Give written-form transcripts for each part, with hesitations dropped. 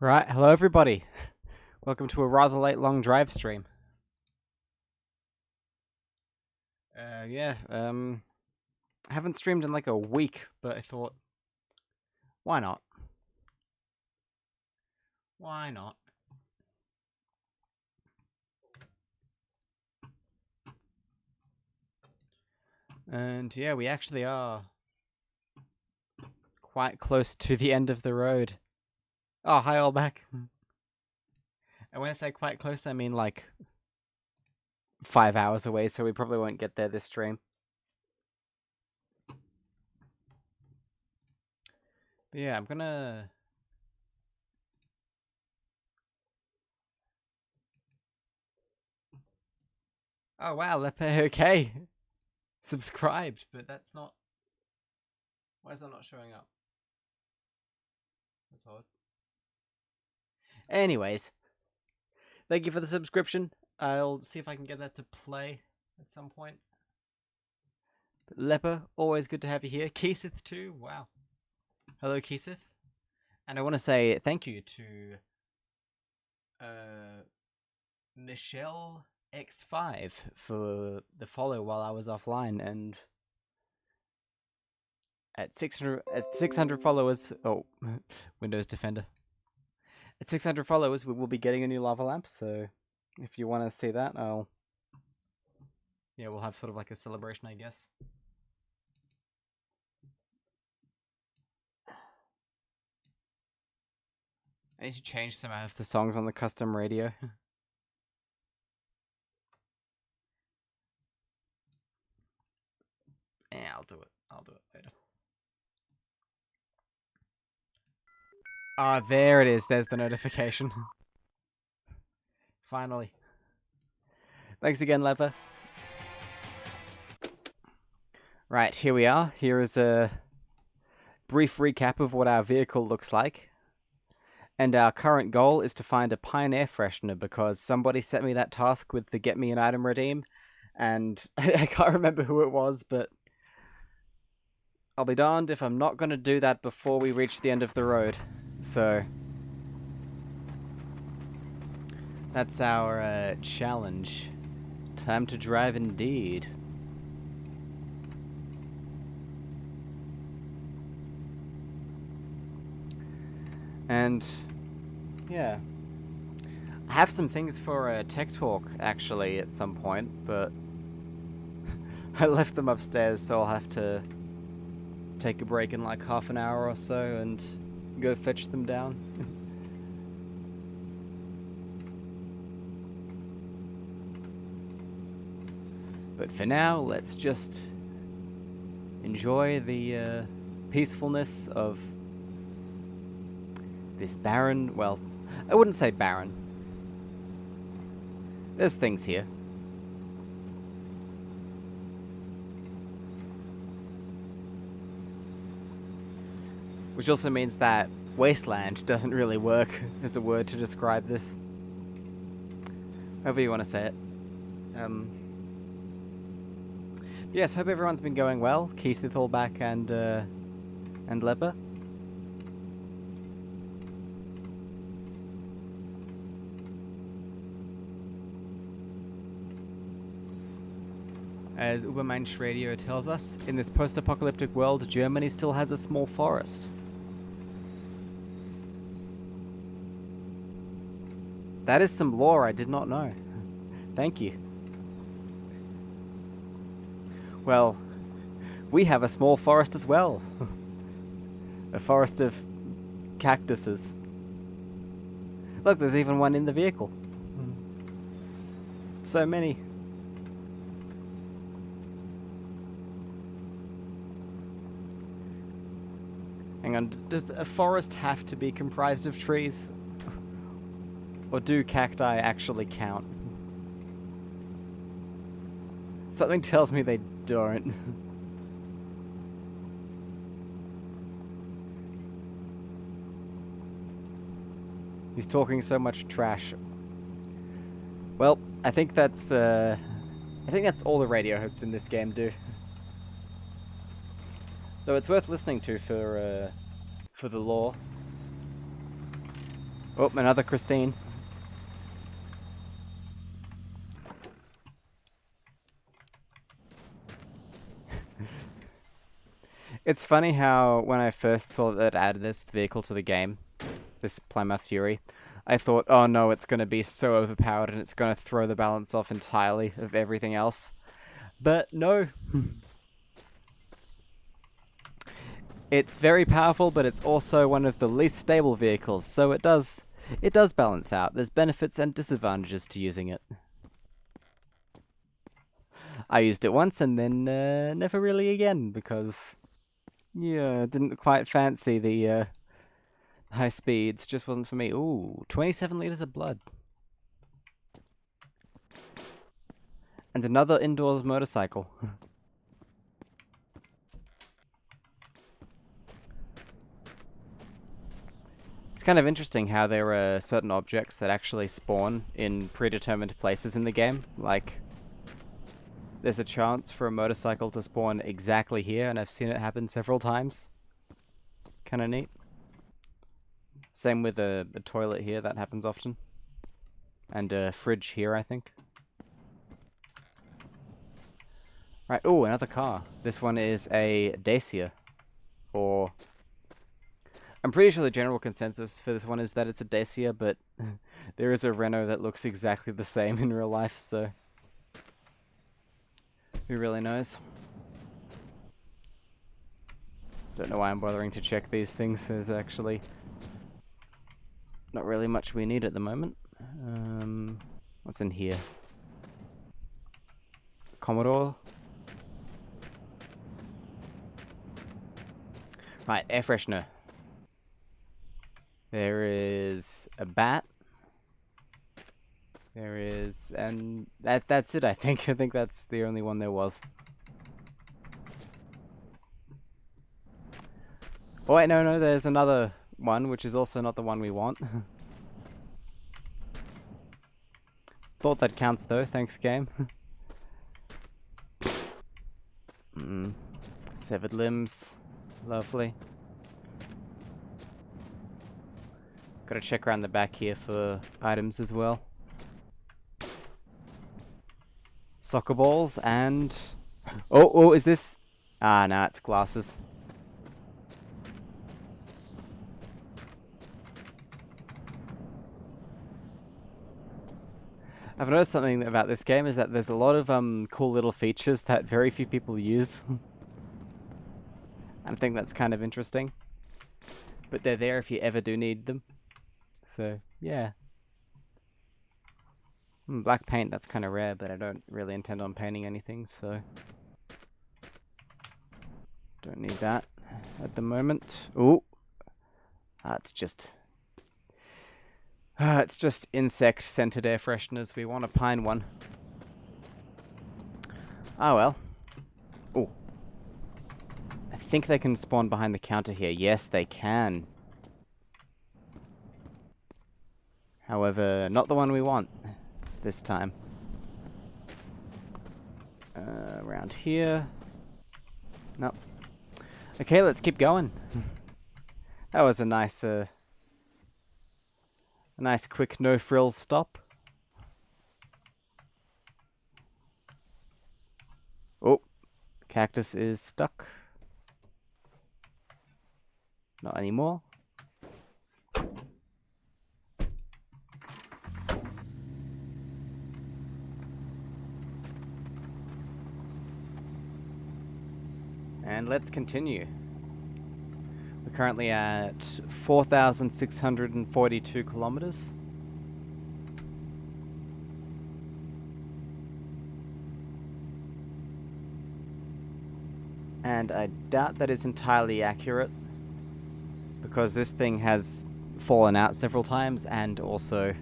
Right, hello everybody. Welcome to a rather late long drive stream. I haven't streamed in like a week, but I thought, why not? Why not? And yeah, we actually are quite close to the end of the road. Oh, hi all back. And when I say quite close, I mean like 5 hours away, so we probably won't get there this stream. But yeah, I'm gonna... Oh wow, Lepe, okay. Subscribed, but that's not... Why is that not showing up? That's odd. Anyways, thank you for the subscription. I'll see if I can get that to play at some point. Leper, always good to have you here. Keesith too, wow. Hello, Keesith. And I want to say thank you to Michelle X5 for the follow while I was offline, and at 600 followers, oh, Windows Defender. At 600 followers, we will be getting a new lava lamp, so if you want to see that, we'll have sort of like a celebration, I guess. I need to change some of the songs on the custom radio. Yeah, I'll do it. I'll do it later. Ah, there it is. There's the notification. Finally. Thanks again, Leper. Right, here we are. Here is a brief recap of what our vehicle looks like. And our current goal is to find a Pioneer freshener because somebody sent me that task with the Get Me an Item Redeem. And I can't remember who it was, but I'll be darned if I'm not going to do that before we reach the end of the road. So that's our challenge. Time to drive indeed. And yeah, I have some things for a tech talk actually at some point, but I left them upstairs, so I'll have to take a break in like half an hour or so and go fetch them down. But for now, let's just enjoy the peacefulness of this barren, well, I wouldn't say barren. There's things here. Which also means that wasteland doesn't really work as a word to describe this. However you want to say it. Yes, hope everyone's been going well. Keith Thalback and Leper. As Ubermensch Radio tells us, in this post-apocalyptic world, Germany still has a small forest. That is some lore I did not know. Thank you. Well, we have a small forest as well. A forest of cactuses. Look, there's even one in the vehicle. So many. Hang on, does a forest have to be comprised of trees? Or do cacti actually count? Something tells me they don't. He's talking so much trash. Well, I think that's all the radio hosts in this game do. Though it's worth listening to for the lore. Oh, another Christine. It's funny how when I first saw that it added this vehicle to the game, this Plymouth Fury, I thought, oh no, it's going to be so overpowered and it's going to throw the balance off entirely of everything else. But no. It's very powerful, but it's also one of the least stable vehicles, so it does balance out. There's benefits and disadvantages to using it. I used it once and then never really again because, yeah, didn't quite fancy the high speeds. Just wasn't for me. Ooh, 27 liters of blood. And another indoors motorcycle. It's kind of interesting how there are certain objects that actually spawn in predetermined places in the game. Like, there's a chance for a motorcycle to spawn exactly here, and I've seen it happen several times. Kind of neat. Same with a toilet here, that happens often. And a fridge here, I think. Right, oh, another car. This one is a Dacia. Or... I'm pretty sure the general consensus for this one is that it's a Dacia, but there is a Renault that looks exactly the same in real life, so... who really knows? Don't know why I'm bothering to check these things. There's actually not really much we need at the moment. What's in here? Commodore. Right, air freshener. There is a bat. There is, and that's it, I think. I think that's the only one there was. Oh wait, no, there's another one, which is also not the one we want. Thought that counts though, thanks game. Severed limbs. Lovely. Gotta check around the back here for items as well. Soccer balls and... Oh, is this... Ah, nah, it's glasses. I've noticed something about this game is that there's a lot of cool little features that very few people use. I think that's kind of interesting. But they're there if you ever do need them. So, yeah. Black paint, that's kind of rare, but I don't really intend on painting anything, so... don't need that at the moment. Ooh! It's just... it's just insect-scented air fresheners. We want a pine one. Oh well. Ooh. I think they can spawn behind the counter here. Yes, they can. However, not the one we want this time. Around here. Nope. Okay, let's keep going. That was a nice quick no-frills stop. Oh, cactus is stuck. Not anymore. And let's continue. We're currently at 4,642 kilometers. And I doubt that is entirely accurate, because this thing has fallen out several times, and also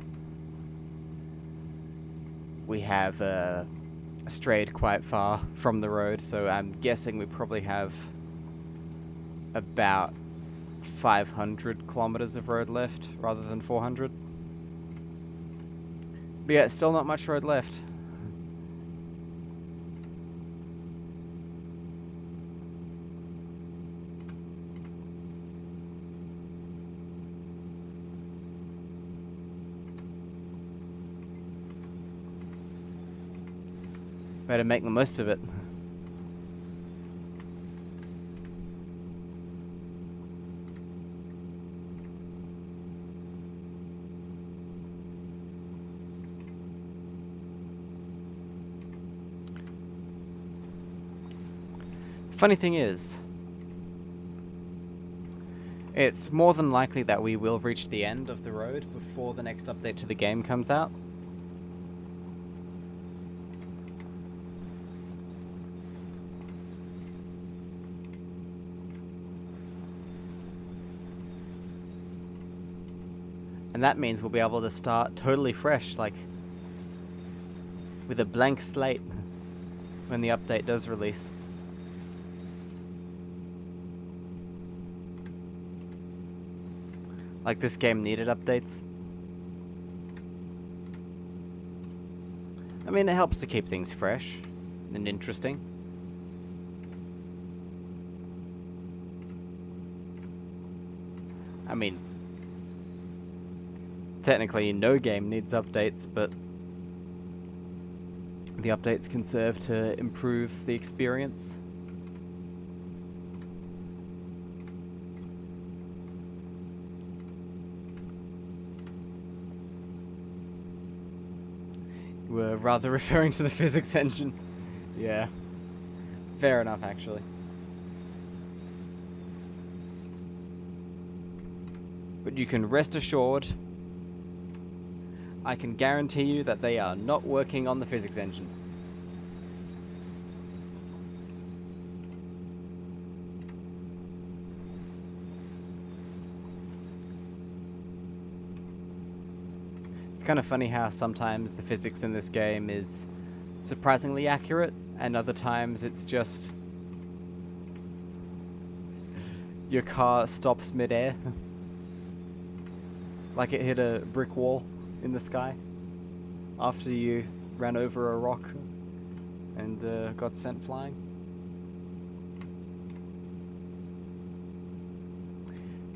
we have strayed quite far from the road, so I'm guessing we probably have about 500 kilometers of road left rather than 400. But yeah, still not much road left. Better make the most of it. Funny thing is, it's more than likely that we will reach the end of the road before the next update to the game comes out. And that means we'll be able to start totally fresh, like with a blank slate when the update does release. Like this game needed updates. I mean, it helps to keep things fresh and interesting. I mean, technically no game needs updates, but the updates can serve to improve the experience. We're rather referring to the physics engine. Yeah. Fair enough, actually. But you can rest assured, I can guarantee you that they are not working on the physics engine. It's kind of funny how sometimes the physics in this game is surprisingly accurate, and other times it's just your car stops midair. Like it hit a brick wall in the sky after you ran over a rock and got sent flying.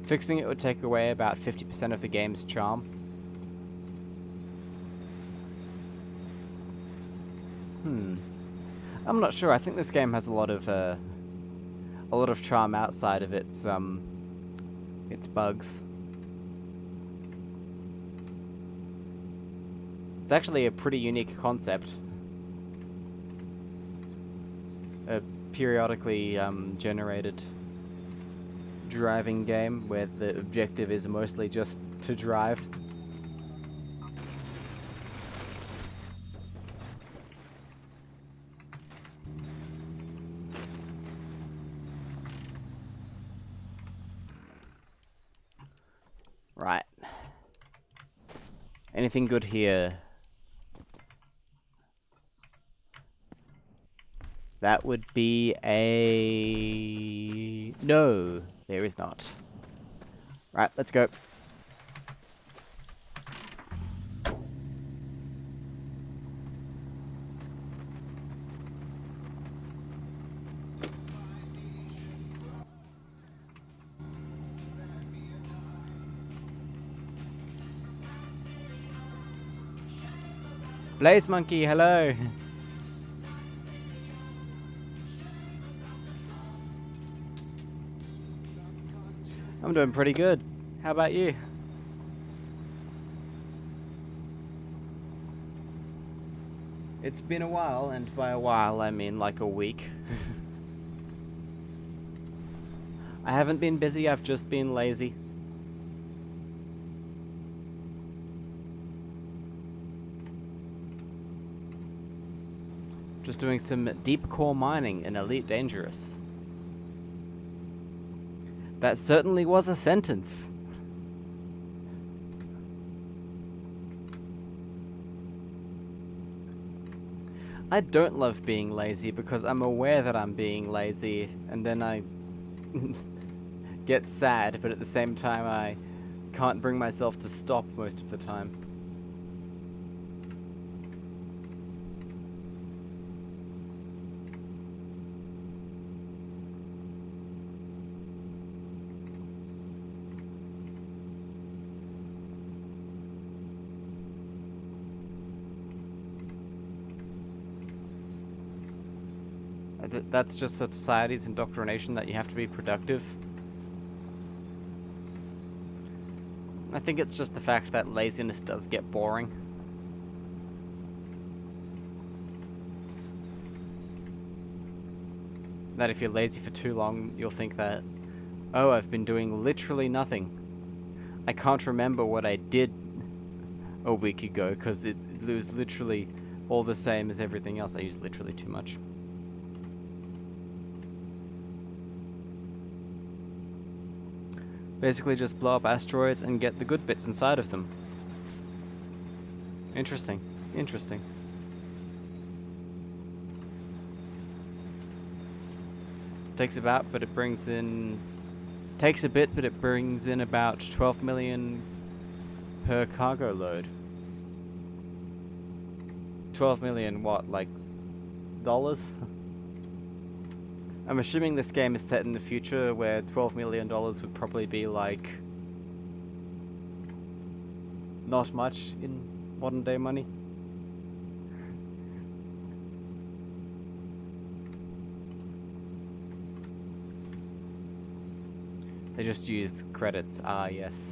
Fixing it would take away about 50% of the game's charm. I'm not sure. I think this game has a lot of charm outside of its bugs. It's actually a pretty unique concept. A periodically generated driving game where the objective is mostly just to drive. Right. Anything good here? That would be a... No, there is not. Right, let's go. Blaze Monkey, hello! I'm doing pretty good. How about you? It's been a while, and by a while I mean like a week. I haven't been busy, I've just been lazy. Just doing some deep core mining in Elite Dangerous. That certainly was a sentence. I don't love being lazy because I'm aware that I'm being lazy, and then I get sad, but at the same time I can't bring myself to stop most of the time. That's just society's indoctrination that you have to be productive. I think it's just the fact that laziness does get boring. That if you're lazy for too long, you'll think that, oh, I've been doing literally nothing. I can't remember what I did a week ago because it was literally all the same as everything else. I use literally too much. Basically just blow up asteroids and get the good bits inside of them. Interesting. Interesting. Takes a bit, but it brings in about 12 million per cargo load. 12 million what, like dollars? I'm assuming this game is set in the future where $12 million would probably be like not much in modern day money. They just used credits. Ah, yes.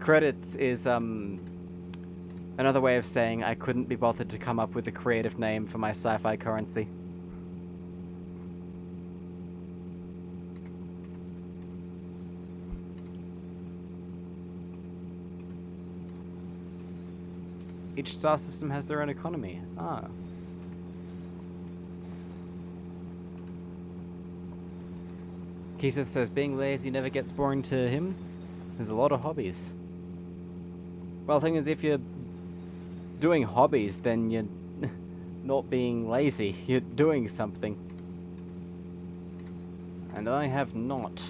Credits is another way of saying I couldn't be bothered to come up with a creative name for my sci-fi currency. Each star system has their own economy. Ah. Keyseth says being lazy never gets boring to him. There's a lot of hobbies. Well, the thing is, if you're doing hobbies, then you're not being lazy. You're doing something. And I have not.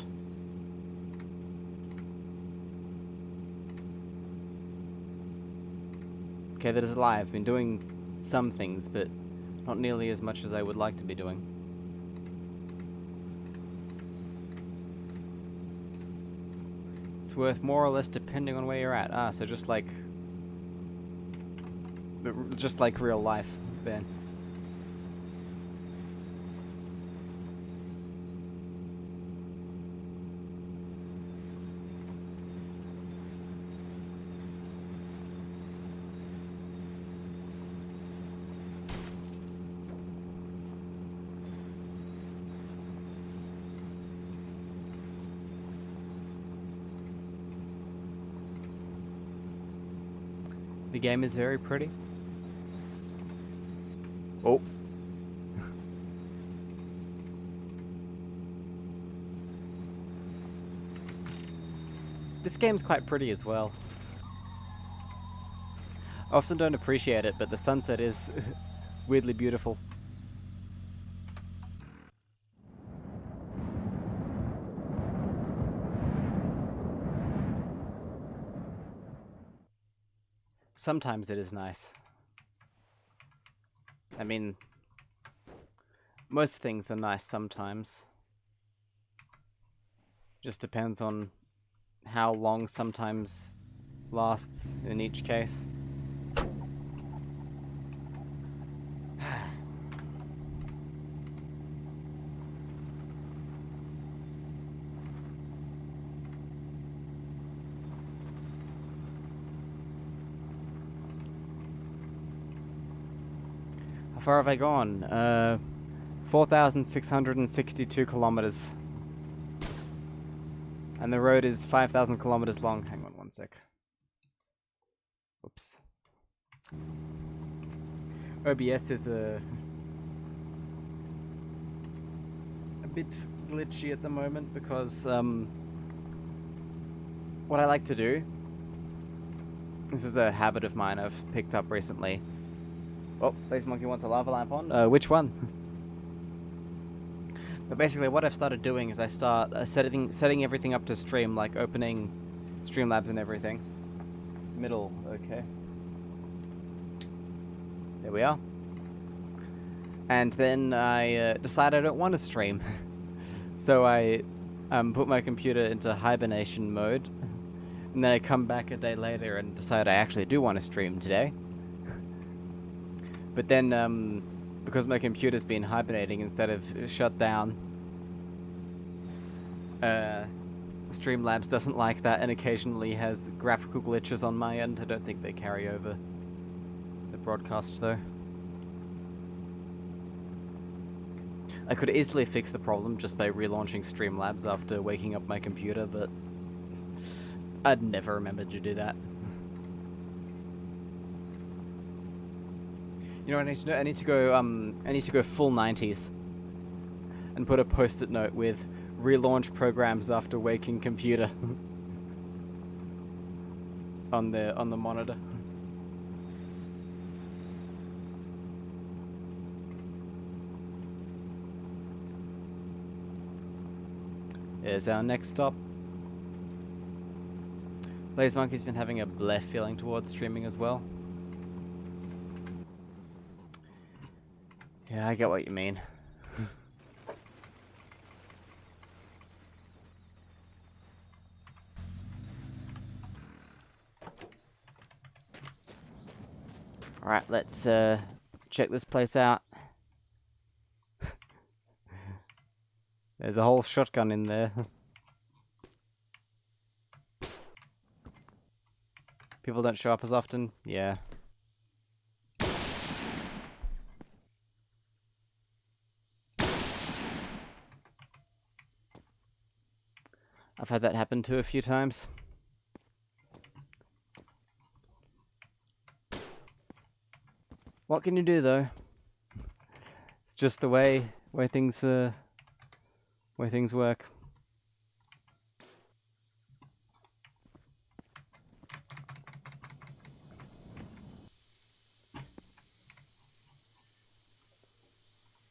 Okay, that is a lie. I've been doing some things, but not nearly as much as I would like to be doing. It's worth more or less depending on where you're at. Ah, so just like real life, Ben. The game is very pretty. Oh. This game's quite pretty as well. I often don't appreciate it, but the sunset is weirdly beautiful. Sometimes it is nice. I mean, most things are nice sometimes. Just depends on how long sometimes lasts in each case. How far have I gone? 4,662 kilometers. And the road is 5,000 kilometers long. Hang on one sec. Oops. OBS is a bit glitchy at the moment because what I like to do, this is a habit of mine I've picked up recently. Oh, Blaze Monkey wants a lava lamp on. Which one? But basically what I've started doing is I start setting everything up to stream, like opening Streamlabs and everything. Middle, okay. There we are. And then I decide I don't want to stream. So I put my computer into hibernation mode. And then I come back a day later and decide I actually do want to stream today. But then because my computer's been hibernating instead of shut down. Streamlabs doesn't like that and occasionally has graphical glitches on my end. I don't think they carry over the broadcast though. I could easily fix the problem just by relaunching Streamlabs after waking up my computer, but I'd never remember to do that. You know what I need to do? I need to go full 90s and put a post-it note with relaunch programs after waking computer on the monitor. Here's our next stop. Blaze Monkey's been having a bleh feeling towards streaming as well. Yeah, I get what you mean. Alright, let's check this place out. There's a whole shotgun in there. People don't show up as often? Yeah. I've had that happen too a few times. What can you do though? It's just the way things work.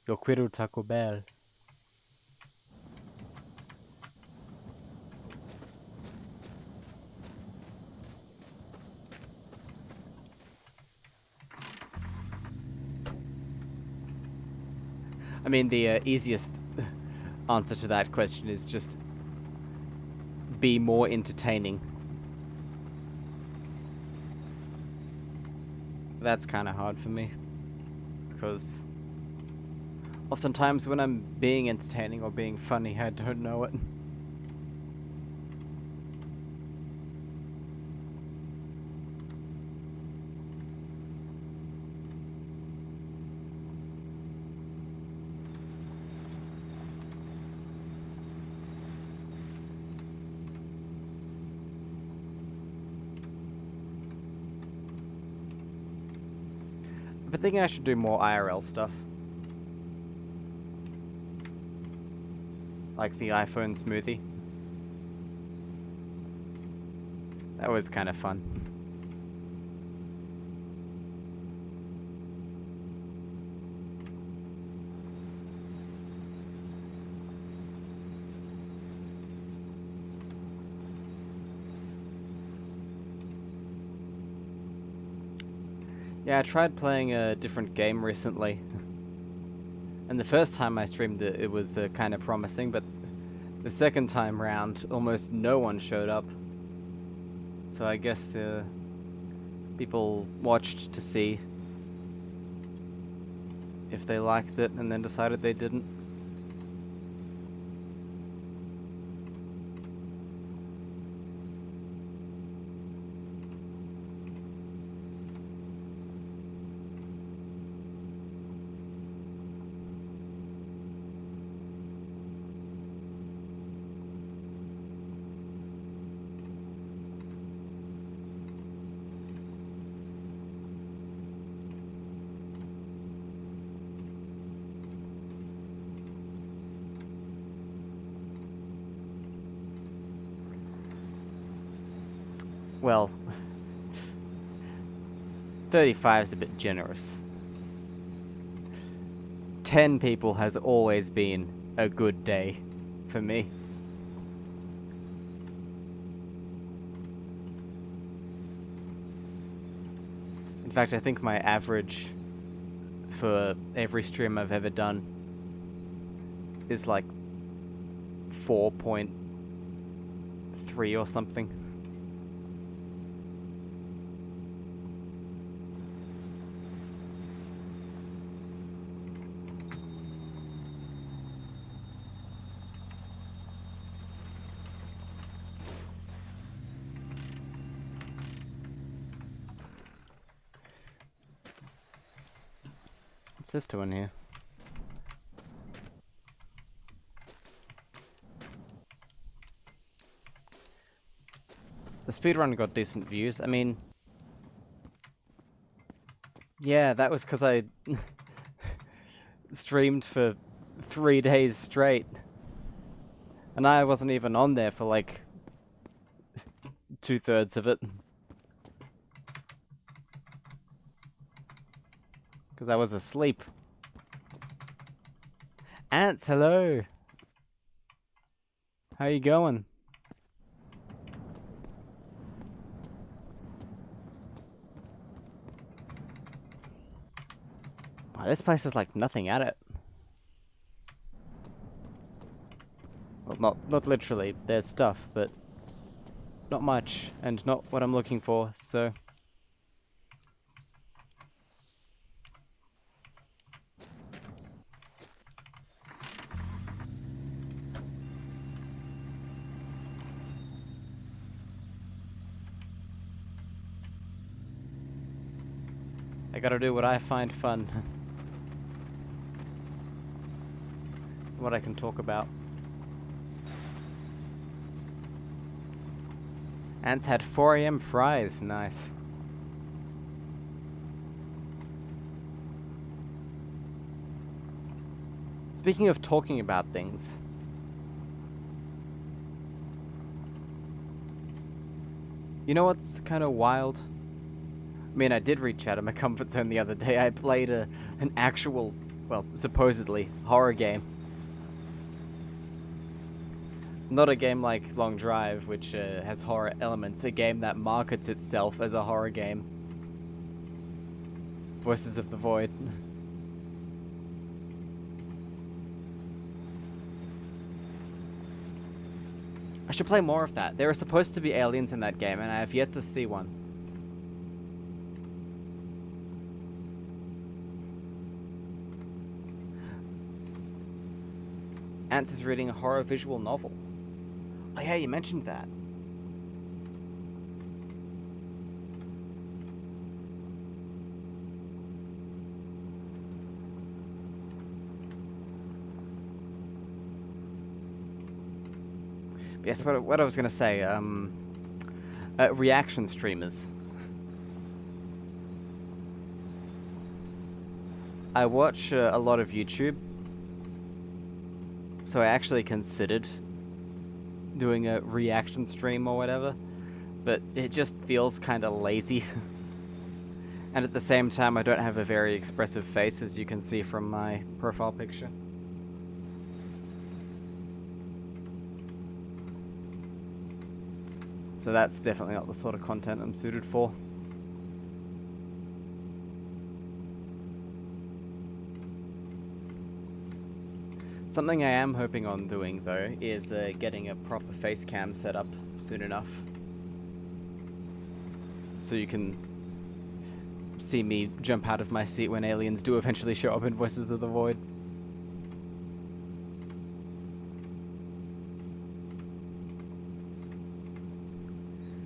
Yo quiero Taco Bell. I mean, the easiest answer to that question is just be more entertaining. That's kind of hard for me, because oftentimes when I'm being entertaining or being funny, I don't know it. I've been thinking I should do more IRL stuff. Like the iPhone smoothie. That was kind of fun. Yeah, I tried playing a different game recently. And the first time I streamed it, it was kind of promising, but the second time round, almost no one showed up. So I guess people watched to see if they liked it and then decided they didn't. Well, 35 is a bit generous. 10 people has always been a good day for me. In fact, I think my average for every stream I've ever done is like 4.3 or something. What's this doing here? The speedrun got decent views. I mean, yeah, that was because I streamed for 3 days straight. And I wasn't even on there for like 2/3 of it. Because I was asleep. Ants, hello! How you going? Wow, this place is like nothing at it. Well, not literally. There's stuff, but not much, and not what I'm looking for, so... I gotta do what I find fun. What I can talk about. Ants had 4 AM fries. Nice. Speaking of talking about things... You know what's kind of wild? I mean, I did reach out of my comfort zone the other day. I played an actual, well, supposedly, horror game. Not a game like Long Drive, which has horror elements. A game that markets itself as a horror game. Voices of the Void. I should play more of that. There are supposed to be aliens in that game, and I have yet to see one. Ants is reading a horror visual novel. Oh yeah, you mentioned that. Yes, what I was gonna say, reaction streamers. I watch a lot of YouTube, so I actually considered doing a reaction stream or whatever, but it just feels kind of lazy. And at the same time, I don't have a very expressive face, as you can see from my profile picture. So that's definitely not the sort of content I'm suited for. Something I am hoping on doing, though, is getting a proper face cam set up soon enough. So you can see me jump out of my seat when aliens do eventually show up in Voices of the Void.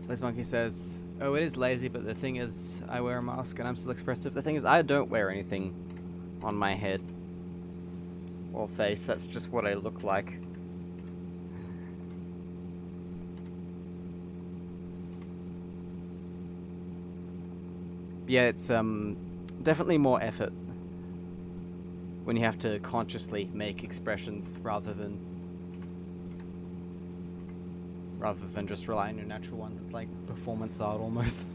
Liz Monkey says, oh, it is lazy, but the thing is, I wear a mask and I'm still expressive. The thing is, I don't wear anything on my head or face. That's just what I look like. Yeah, it's definitely more effort when you have to consciously make expressions rather than just rely on your natural ones. It's like performance art almost.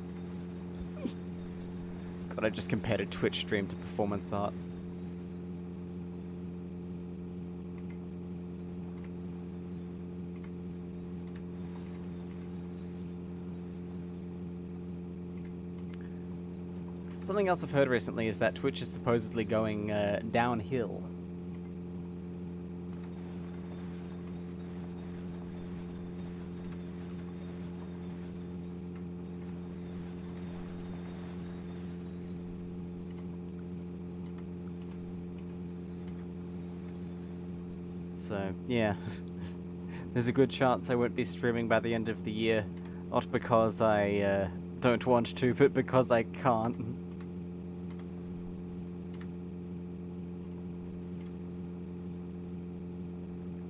God, I just compared a Twitch stream to performance art. Something else I've heard recently is that Twitch is supposedly going downhill. So, yeah. There's a good chance I won't be streaming by the end of the year. Not because I don't want to, but because I can't.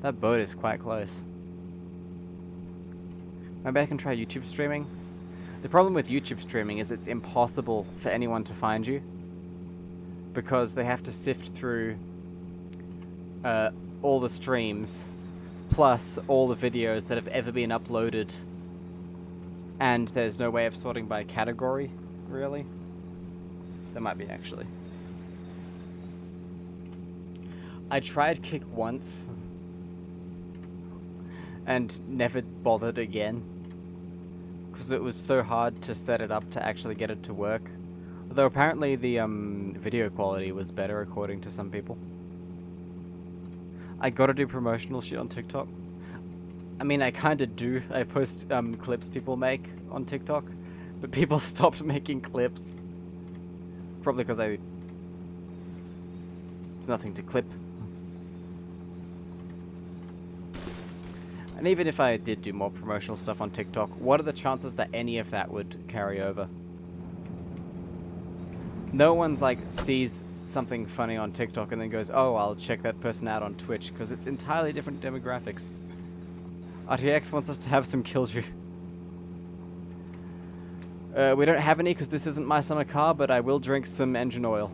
That boat is quite close. Maybe I can try YouTube streaming. The problem with YouTube streaming is it's impossible for anyone to find you, because they have to sift through all the streams, plus all the videos that have ever been uploaded, and there's no way of sorting by category, really. There might be, actually. I tried Kick once, and never bothered again, because it was so hard to set it up to actually get it to work. Although apparently the video quality was better according to some people. I gotta do promotional shit on TikTok. I mean, I kinda do. I post clips people make on TikTok, but people stopped making clips. Probably because there's nothing to clip. And even if I did do more promotional stuff on TikTok, what are the chances that any of that would carry over? No one's like sees something funny on TikTok and then goes, oh, I'll check that person out on Twitch, because it's entirely different demographics. RTX wants us to have some Killjoy. We don't have any because this isn't my summer car, but I will drink some engine oil.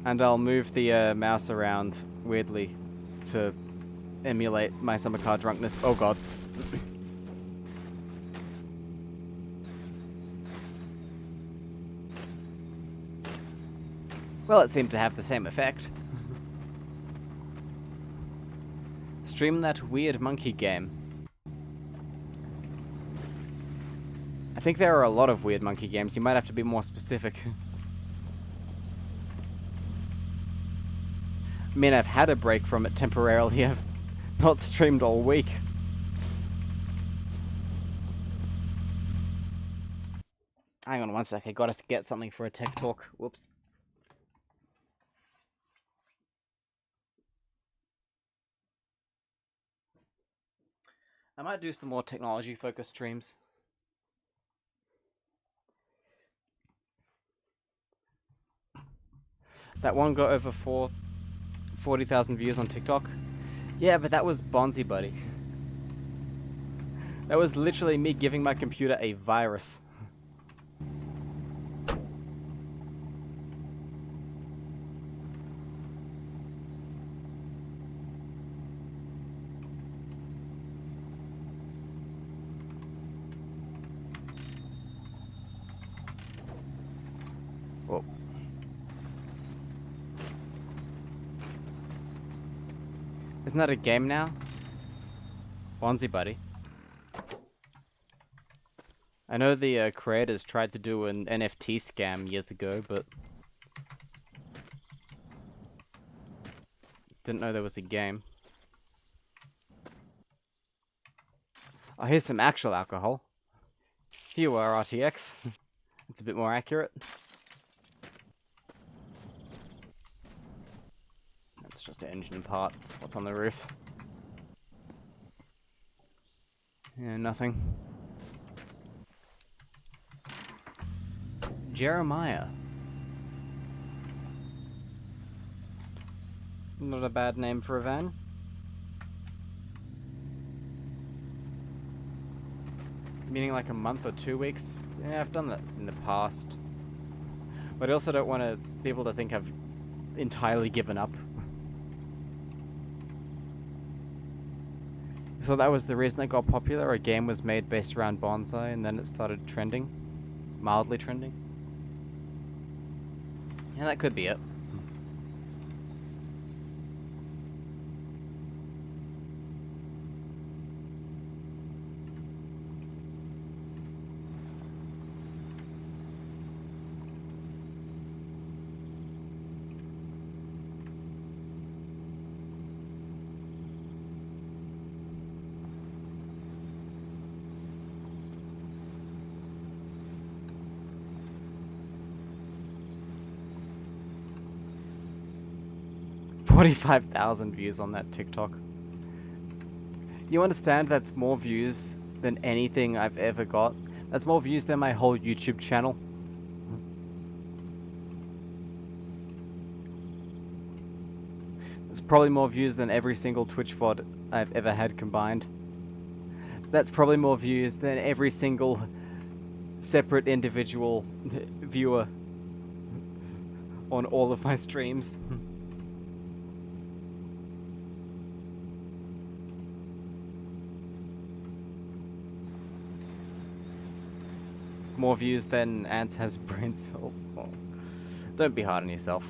And I'll move the mouse around weirdly to emulate my summer car drunkenness. Oh god. Well, it seemed to have the same effect. Stream that weird monkey game. I think there are a lot of weird monkey games. You might have to be more specific. I mean, I've had a break from it temporarily. I've not streamed all week. Hang on one sec. I gotta get something for a tech talk. Whoops. I might do some more technology-focused streams. That one got over 40,000 views on TikTok. Yeah, but that was Bonzi Buddy. That was literally me giving my computer a virus. Whoa. Isn't that a game now? Bonzi Buddy. I know the creators tried to do an NFT scam years ago, but didn't know there was a game. Oh, here's some actual alcohol. Here you are, RTX. It's a bit more accurate. That's just engine parts. What's on the roof? Yeah, nothing. Jeremiah. Not a bad name for a van. Meaning like a month or 2 weeks? Yeah, I've done that in the past. But I also don't want people to think I've entirely given up. So that was the reason it got popular. A game was made based around bonsai and then it started trending. Mildly trending. Yeah, that could be it. $45,000 views on that TikTok. You understand that's more views than anything I've ever got? That's more views than my whole YouTube channel. probably more views than every single Twitch VOD I've ever had combined. That's probably more views than every single separate individual viewer on all of my streams. It's more views than Ants has brain cells. Oh. Don't be hard on yourself.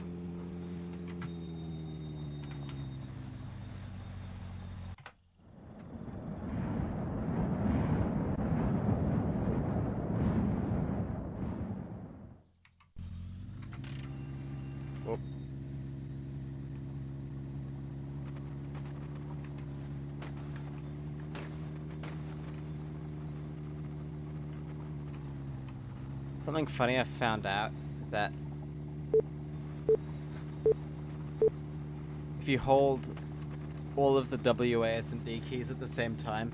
Oh. Something funny I found out is that if you hold all of the W, A, S, and D keys at the same time,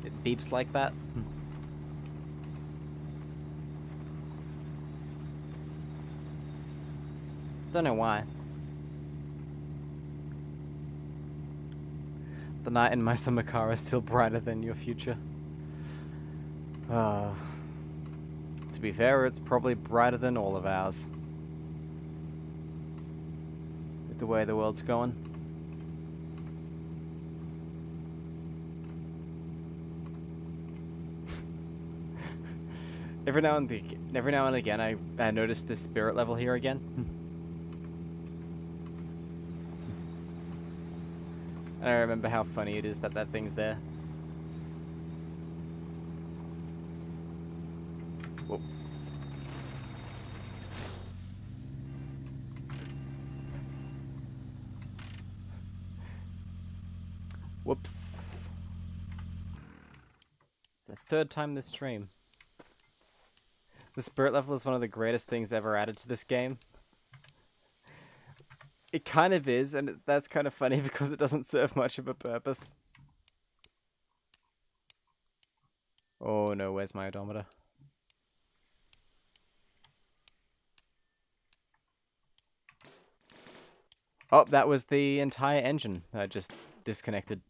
it beeps like that. Don't know why. The night in my summer car is still brighter than your future. To be fair, it's probably brighter than all of ours. With the way the world's going. Every now and again, I notice this spirit level here again. And I remember how funny it is that that thing's there. Whoa. Whoops. It's the third time this stream. The spirit level is one of the greatest things ever added to this game. It kind of is, and that's kind of funny because it doesn't serve much of a purpose. Oh no, where's my odometer? Oh, that was the entire engine. I just disconnected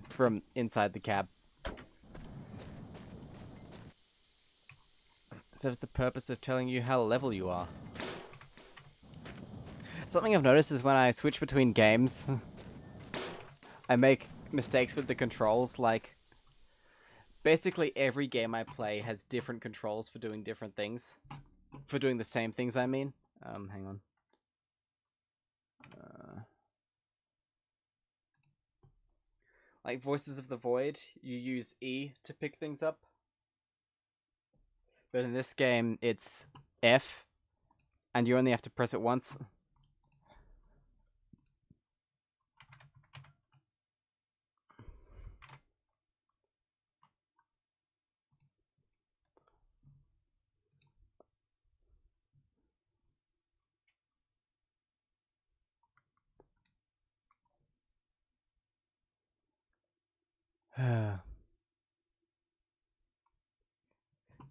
from inside the cab. Serves the purpose of telling you how level you are. Something I've noticed is when I switch between games, I make mistakes with the controls. Like, basically every game I play has different controls for doing different things. For doing the same things, I mean. Hang on. Like Voices of the Void, you use E to pick things up. But in this game, it's F, and you only have to press it once.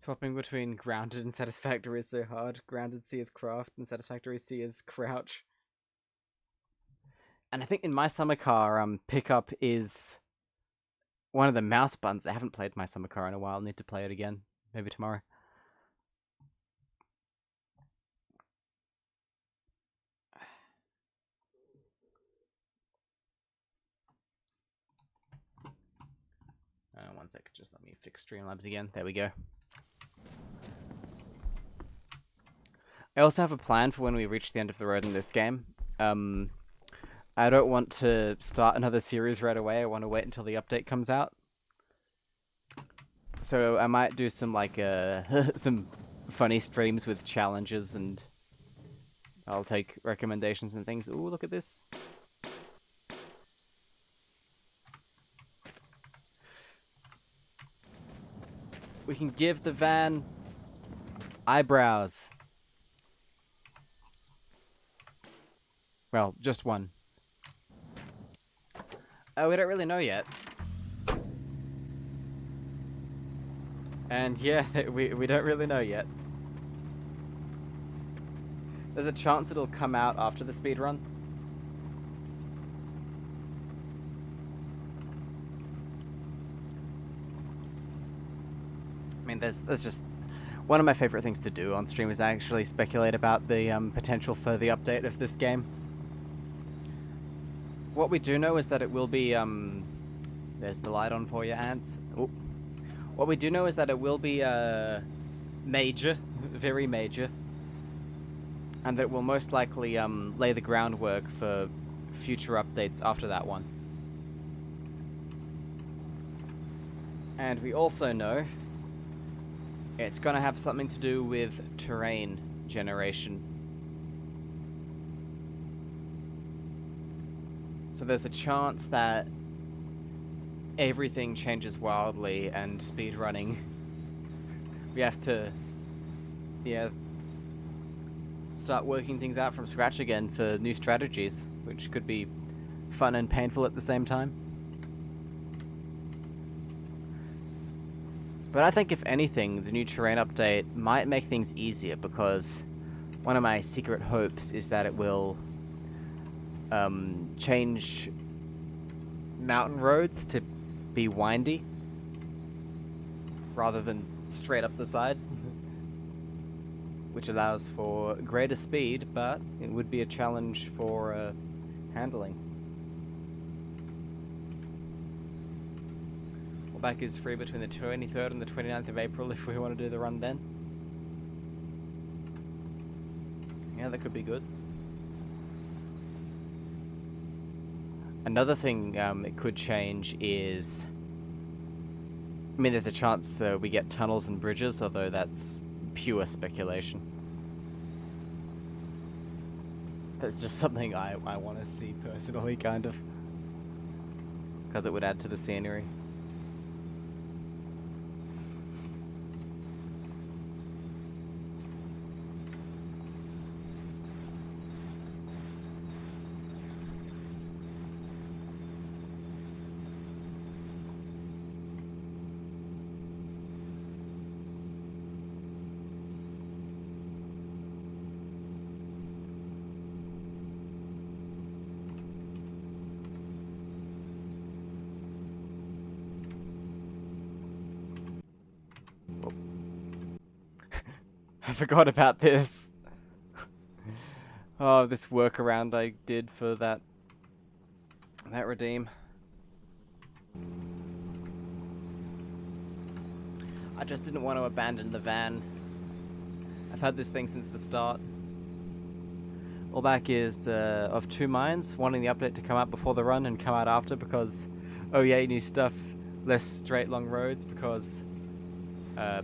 Swapping between grounded and satisfactory is so hard. Grounded C is craft and satisfactory C is crouch. And I think in my summer car, pickup is one of the mouse buttons. I haven't played my summer car in a while. Need to play it again. Maybe tomorrow. One sec, just let me fix Streamlabs again. There we go. I also have a plan for when we reach the end of the road in this game. I don't want to start another series right away. I want to wait until the update comes out. So I might do some like some funny streams with challenges, and I'll take recommendations and things. Ooh, look at this. We can give the van eyebrows. Well, just one. Oh, we don't really know yet. And yeah, we don't really know yet. There's a chance it'll come out after the speedrun. mean, there's just one of my favorite things to do on stream is actually speculate about the potential for the update of this game. What we do know is that it will be there's the light on for you, ants. Ooh. What we do know is that it will be major, very major, and that it will most likely lay the groundwork for future updates after that one. And we also know it's going to have something to do with terrain generation. So there's a chance that everything changes wildly and speedrunning. We have to, start working things out from scratch again for new strategies, which could be fun and painful at the same time. But I think if anything, the new terrain update might make things easier, because one of my secret hopes is that it will change mountain roads to be windy rather than straight up the side, which allows for greater speed, but it would be a challenge for handling. Back is free between the 23rd and the 29th of April if we want to do the run then. Yeah, that could be good. Another thing it could change is... I mean, there's a chance we get tunnels and bridges, although that's pure speculation. That's just something I want to see personally, kind of. Because it would add to the scenery. I forgot about this. Oh, this workaround I did for that redeem. I just didn't want to abandon the van. I've had this thing since the start. Allback is of two minds, wanting the update to come out before the run and come out after because, oh yeah, new stuff, less straight long roads, because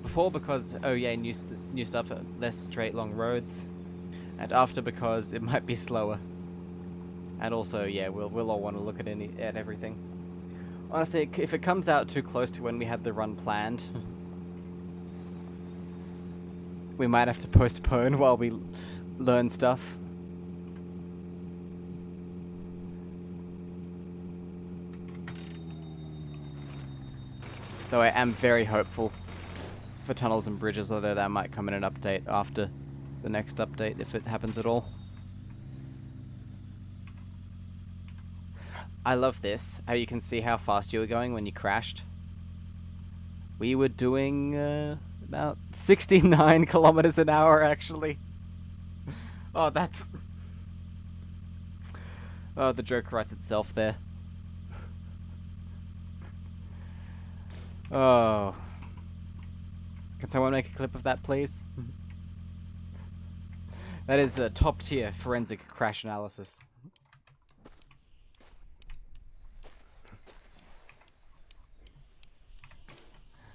before because, oh yeah, new stuff, less straight long roads, and after because it might be slower. And also, yeah, we'll all want to look at everything. Honestly, if it comes out too close to when we had the run planned, we might have to postpone while we learn stuff. Though I am very hopeful for tunnels and bridges, although that might come in an update after the next update, if it happens at all. I love this, how you can see how fast you were going when you crashed. We were doing about 69 kilometers an hour, actually. Oh, that's... Oh, the joke writes itself there. Oh. Can someone make a clip of that, please? That is a top-tier forensic crash analysis.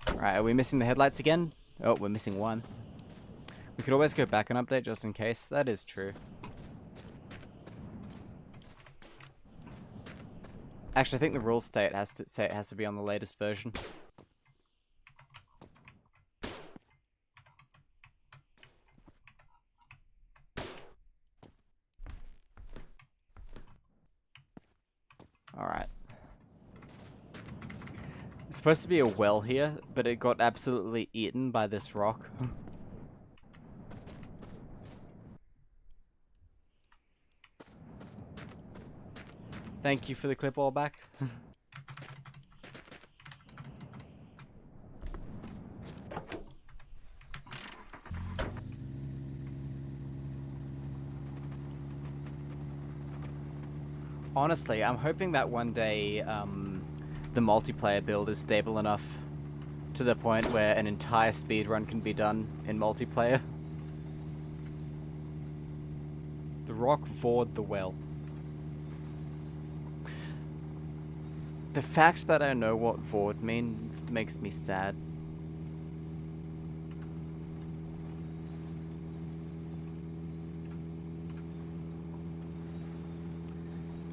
Alright, are we missing the headlights again? Oh, we're missing one. We could always go back and update just in case. That is true. Actually, I think the rules say it has to be on the latest version. Alright. It's supposed to be a well here, but it got absolutely eaten by this rock. Thank you for the clip, all back. Honestly, I'm hoping that one day the multiplayer build is stable enough to the point where an entire speedrun can be done in multiplayer. The Rock vored the well. The fact that I know what vored means makes me sad.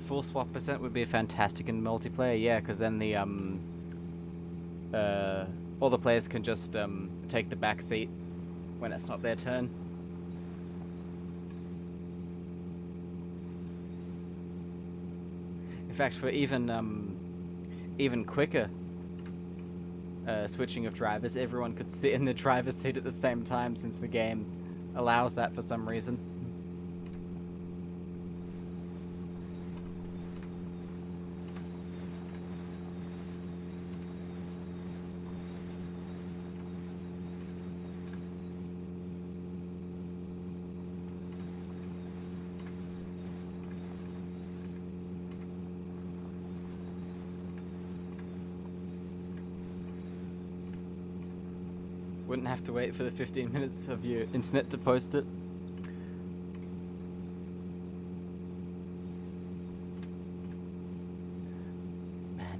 Full swap percent would be fantastic in multiplayer, yeah, because then the all the players can just take the back seat when it's not their turn. In fact, for even quicker switching of drivers, everyone could sit in the driver's seat at the same time, since the game allows that for some reason. Wouldn't have to wait for the 15 minutes of your internet to post it. Man,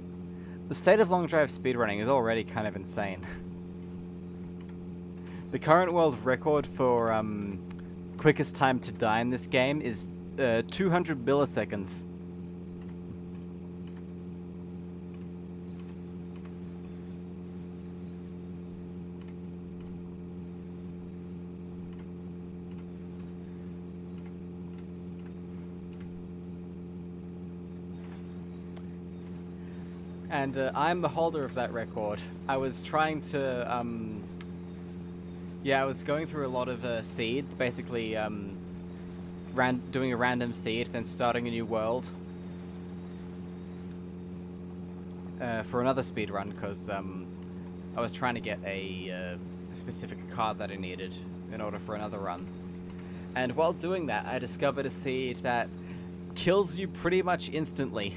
the state of long drive speedrunning is already kind of insane. The current world record for quickest time to die in this game is 200 milliseconds. And I'm the holder of that record. I was trying to, yeah, I was going through a lot of seeds, basically doing a random seed, then starting a new world for another speed run, because I was trying to get a specific card that I needed in order for another run. And while doing that, I discovered a seed that kills you pretty much instantly.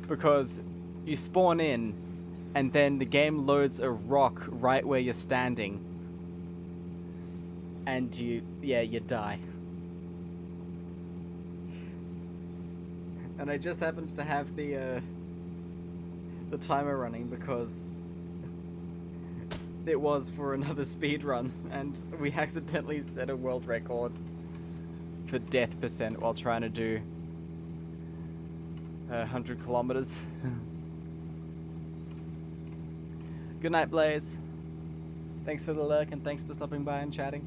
Because you spawn in, and then the game loads a rock right where you're standing, and you die. And I just happened to have the timer running because it was for another speed run, and we accidentally set a world record for death percent while trying to do 100 kilometers. Good night, Blaze. Thanks for the lurk and thanks for stopping by and chatting.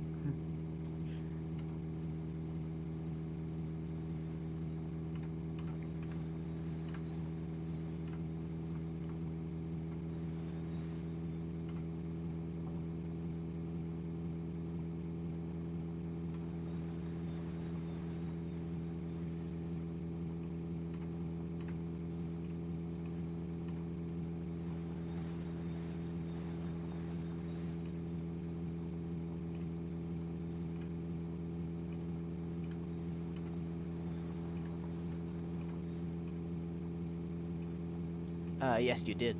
Yes, you did.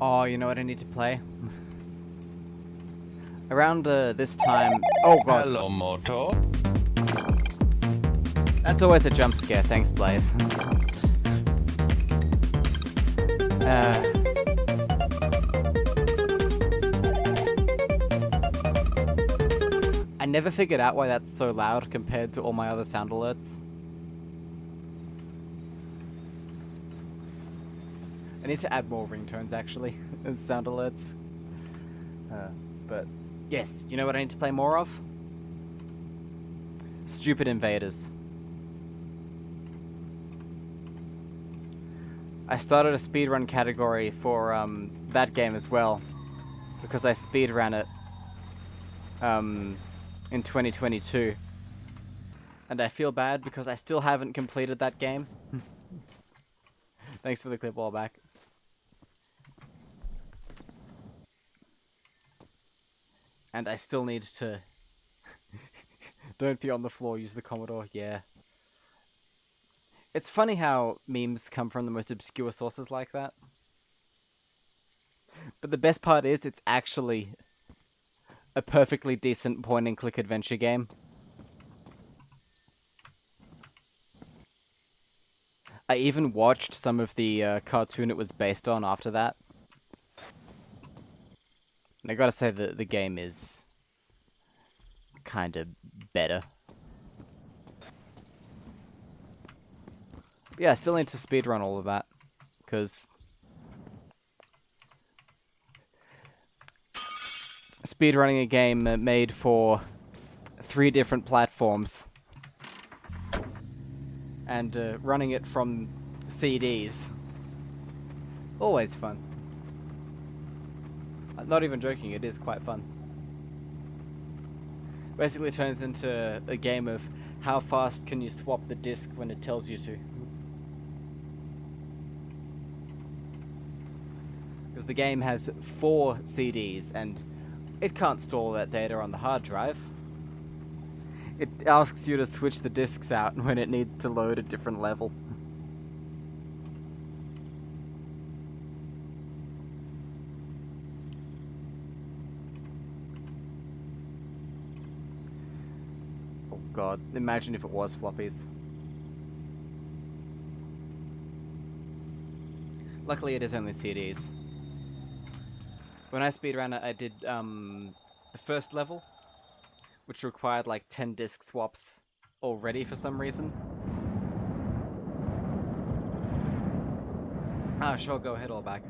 Oh, you know what I need to play? Around this time... Oh, God. Hello, Moto. That's always a jump scare. Thanks, Blaze. I never figured out why that's so loud compared to all my other sound alerts. I need to add more ringtones, actually, as sound alerts. But, yes, you know what I need to play more of? Stupid Invaders. I started a speedrun category for that game as well, because I speedran it in 2022, and I feel bad because I still haven't completed that game. Thanks for the clip, all back. And I still need to... Don't be on the floor, use the Commodore, yeah. It's funny how memes come from the most obscure sources like that. But the best part is, it's actually a perfectly decent point-and-click adventure game. I even watched some of the cartoon it was based on after that. And I gotta say that the game is kind of better. But yeah, I still need to speedrun all of that, because speedrunning a game made for 3 different platforms and running it from CDs. Always fun. I'm not even joking, it is quite fun. Basically turns into a game of how fast can you swap the disc when it tells you to. Because the game has 4 CDs and it can't store that data on the hard drive. It asks you to switch the discs out when it needs to load a different level. Oh god, imagine if it was floppies. Luckily it is only CDs. When I speedran it, I did the first level, which required like 10 disc swaps already for some reason. Ah, sure, go ahead, all back.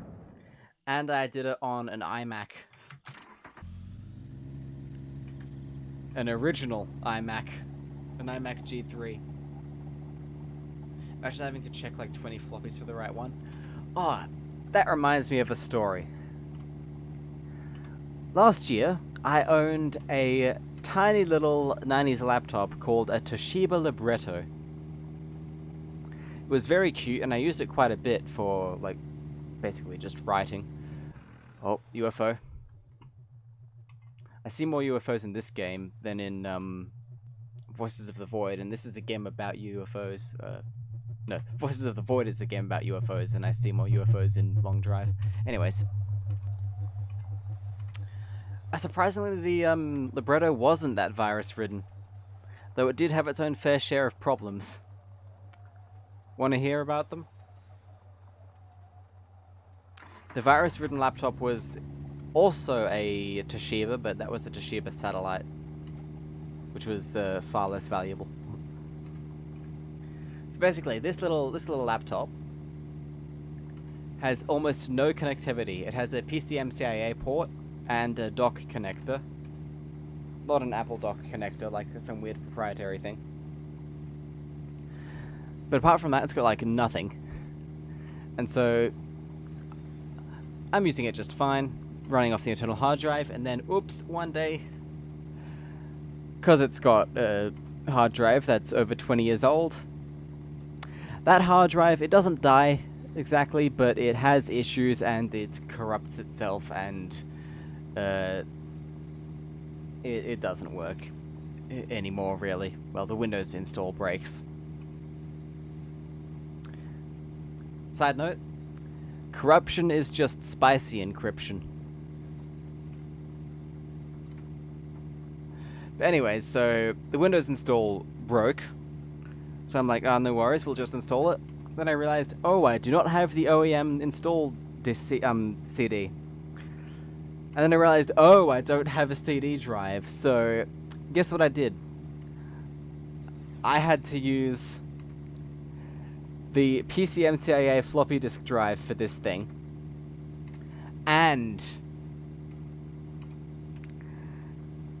And I did it on an iMac. An original iMac. An iMac G3. Imagine having to check like 20 floppies for the right one. Oh, that reminds me of a story. Last year, I owned a tiny little 90s laptop called a Toshiba Libretto. It was very cute, and I used it quite a bit for, like, basically just writing. Oh, UFO. I see more UFOs in this game than in, Voices of the Void, and this is a game about UFOs. No, Voices of the Void is a game about UFOs, and I see more UFOs in Long Drive. Anyways. Surprisingly, the libretto wasn't that virus-ridden, though it did have its own fair share of problems. Want to hear about them? The virus-ridden laptop was also a Toshiba, but that was a Toshiba Satellite, which was far less valuable. So basically, this little laptop has almost no connectivity. It has a PCMCIA port and a dock connector. Not an Apple dock connector, like some weird proprietary thing. But apart from that, it's got like nothing. And so I'm using it just fine, running off the internal hard drive, and then oops, one day, because it's got a hard drive that's over 20 years old, that hard drive, it doesn't die exactly, but it has issues and it corrupts itself, and it doesn't work anymore, really. Well, the Windows install breaks. Side note, corruption is just spicy encryption. But anyways, so the Windows install broke. So I'm like, oh, no worries, we'll just install it. Then I realized, oh, I do not have the OEM installed CD. And then I realized, oh, I don't have a CD drive. So guess what I did? I had to use the PCMCIA floppy disk drive for this thing. And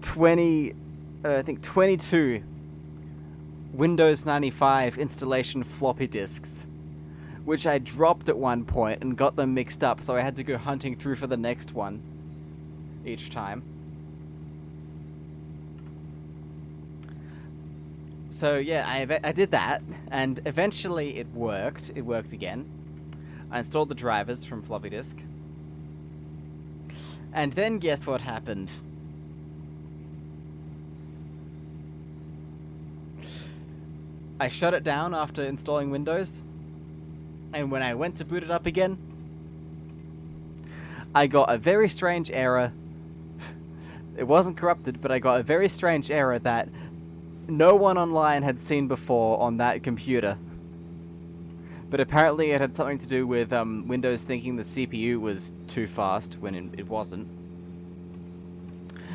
22 Windows 95 installation floppy disks, which I dropped at one point and got them mixed up, so I had to go hunting through for the next one each time. So yeah, I did that, and eventually it worked. It worked again. I installed the drivers from floppy disk. And then guess what happened? I shut it down after installing Windows, and when I went to boot it up again, I got a very strange error. It wasn't corrupted, but I got a very strange error that no one online had seen before on that computer. But apparently it had something to do with Windows thinking the CPU was too fast when it wasn't.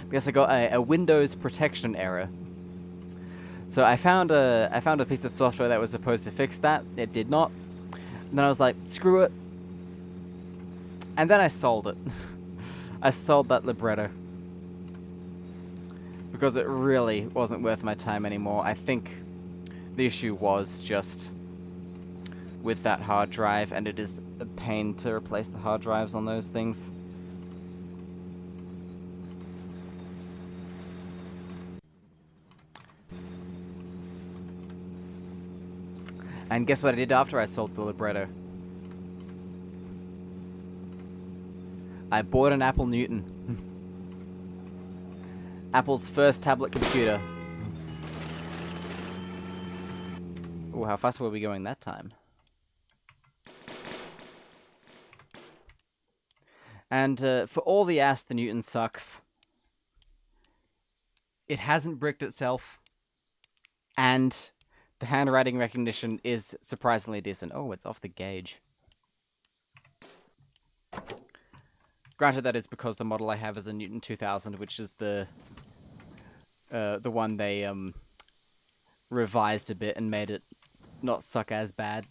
Because I got a Windows protection error. So I found a piece of software that was supposed to fix that. It did not. And then I was like, screw it. And then I sold it. I sold that libretto. Because it really wasn't worth my time anymore. I think the issue was just with that hard drive, and it is a pain to replace the hard drives on those things. And guess what I did after I sold the libretto? I bought an Apple Newton. Apple's first tablet computer. Oh, how fast were we going that time? And for all the ass the Newton sucks, it hasn't bricked itself, and the handwriting recognition is surprisingly decent. Oh, it's off the gauge. Granted, that is because the model I have is a Newton 2000, which is the one they revised a bit and made it not suck as bad.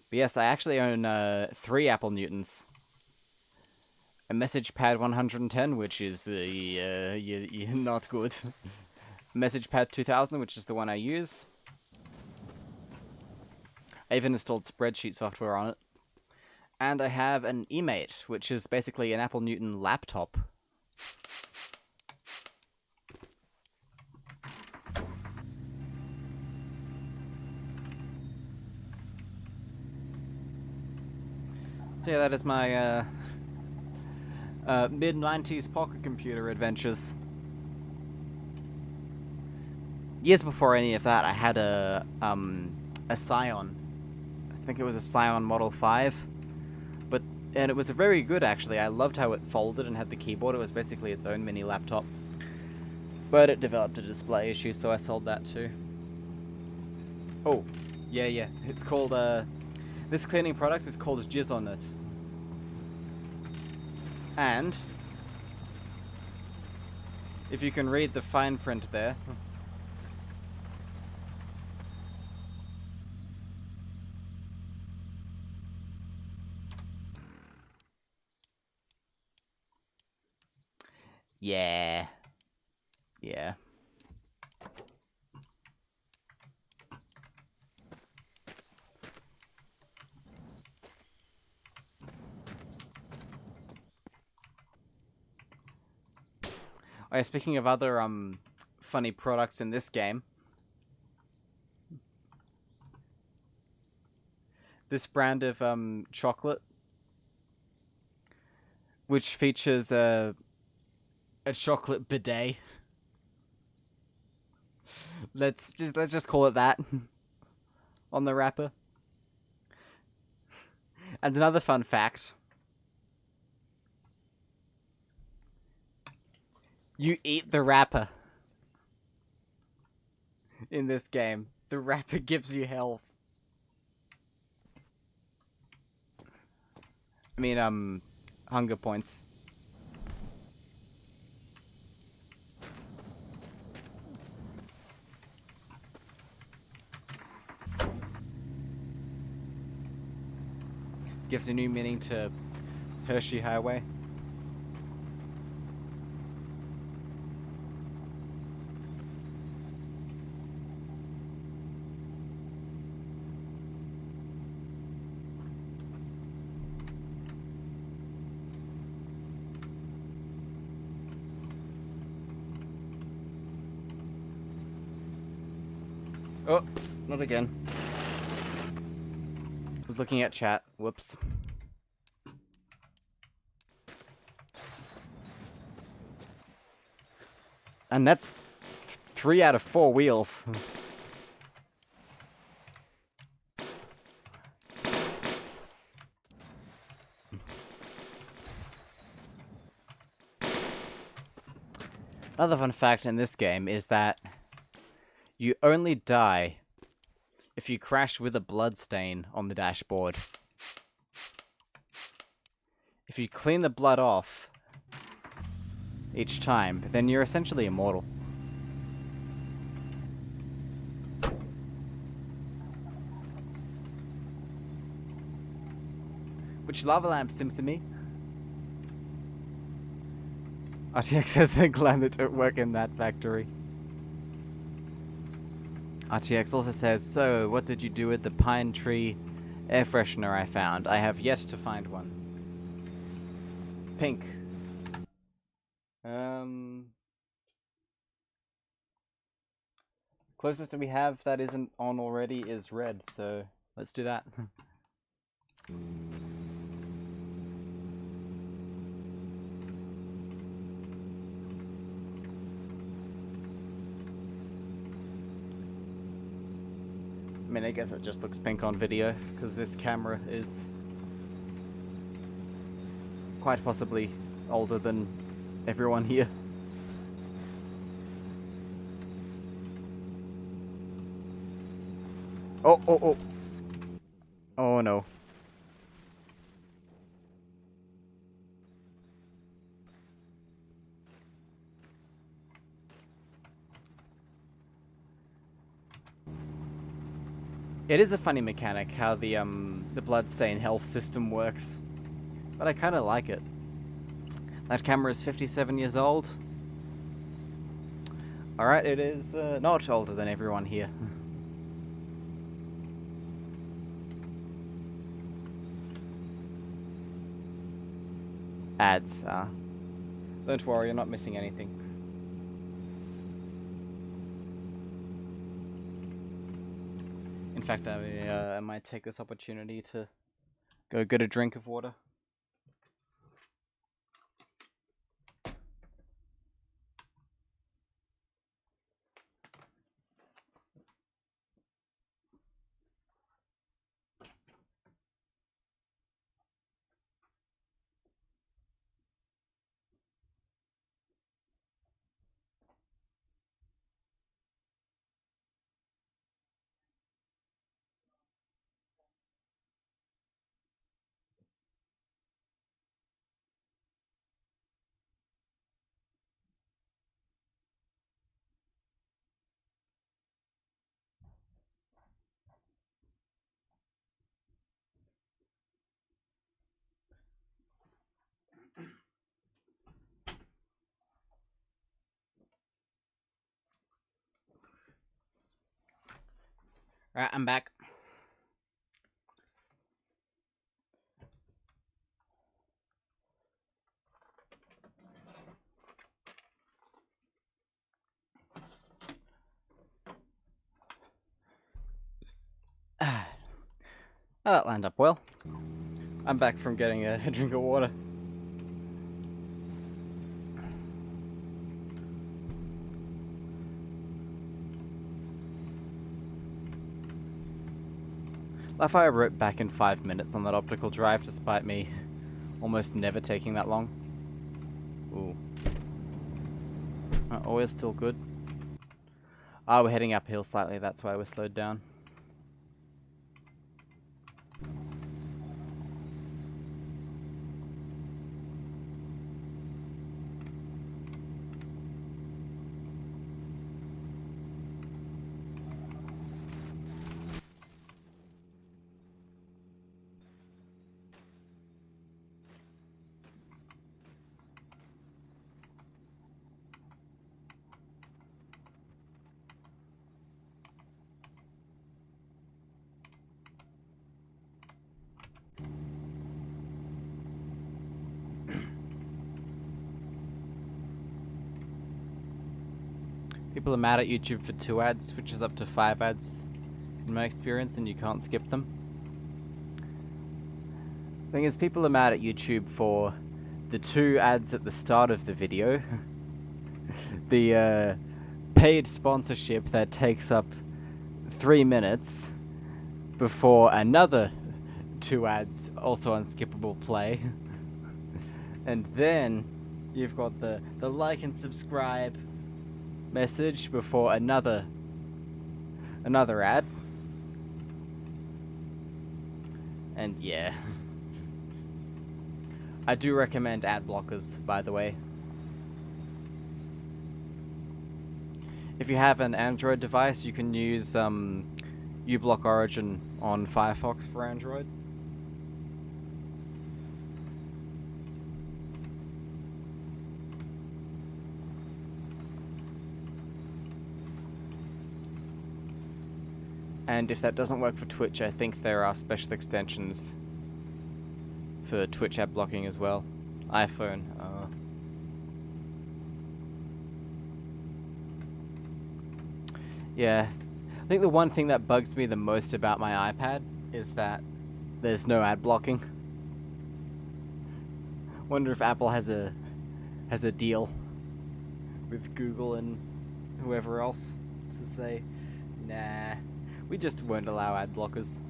But yes, I actually own 3 Apple Newtons. A MessagePad 110, which is not good. MessagePad 2000, which is the one I use. I even installed spreadsheet software on it. And I have an eMate, which is basically an Apple Newton laptop. So yeah, that is my mid-90s pocket computer adventures. Years before any of that, I had a Scion. I think it was a Scion Model 5. And it was very good, actually. I loved how it folded and had the keyboard. It was basically its own mini laptop. But it developed a display issue, so I sold that too. Oh, yeah. It's called, this cleaning product is called Jizz on It. And if you can read the fine print there. Yeah. Oh yeah, speaking of other funny products in this game, this brand of chocolate, which features a chocolate bidet. Let's just call it that on the wrapper. And another fun fact: you eat the wrapper in this game. The wrapper gives you health. I mean, hunger points. Gives a new meaning to Hershey Highway. Oh, not again. Was looking at chat. Whoops. And that's 3 out of 4 wheels. Another fun fact in this game is that you only die if you crash with a bloodstain on the dashboard. If you clean the blood off each time, then you're essentially immortal. Which lava lamp seems to me? RTX says they're glad that don't work in that factory. RTX also says, so what did you do with the pine tree air freshener I found? I have yet to find one. Pink. Closest we have that isn't on already is red, so let's do that. I mean, I guess it just looks pink on video, because this camera is quite possibly older than everyone here. Oh, oh, oh. Oh, no. It is a funny mechanic how the bloodstain health system works, but I kind of like it. That camera is 57 years old. Alright, it is not older than everyone here. Ads, don't worry, you're not missing anything. In fact, I might take this opportunity to go get a drink of water. Alright, I'm back. Oh, that lined up well. I'm back from getting a drink of water. Lafire wrote back in 5 minutes on that optical drive, despite me almost never taking that long. Ooh. Always still good. Ah, we're heading uphill slightly, that's why we're slowed down. People are mad at YouTube for 2 ads, switches up to 5 ads in my experience, and you can't skip them. Thing is, people are mad at YouTube for the 2 ads at the start of the video. The paid sponsorship that takes up 3 minutes before another 2 ads, also unskippable, play. And then you've got the like and subscribe message before another ad. And yeah. I do recommend ad blockers, by the way. If you have an Android device, you can use uBlock Origin on Firefox for Android. And if that doesn't work for Twitch, I think there are special extensions for Twitch ad blocking as well. iPhone. Yeah. I think the one thing that bugs me the most about my iPad is that there's no ad blocking. Wonder if Apple has a deal with Google and whoever else to say, nah, we just won't allow ad blockers.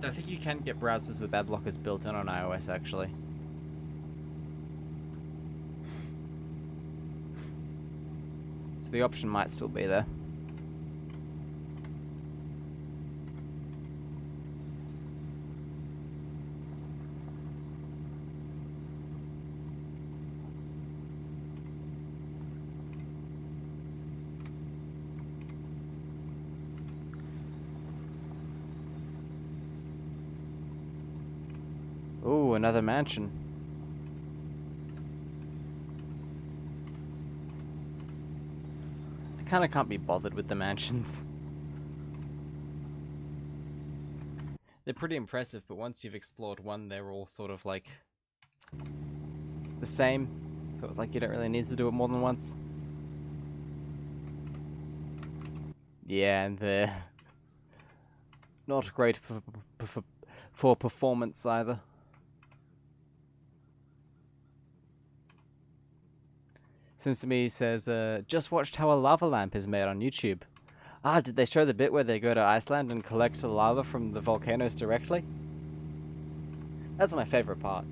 I think you can get browsers with ad blockers built in on iOS, actually. So the option might still be there. Ooh, another mansion. I kinda can't be bothered with the mansions. They're pretty impressive, but once you've explored one, they're all sort of like the same. So it's like you don't really need to do it more than once. Yeah, and they're not great for performance either. Seems to me says, just watched how a lava lamp is made on YouTube. Ah, did they show the bit where they go to Iceland and collect the lava from the volcanoes directly? That's my favorite part.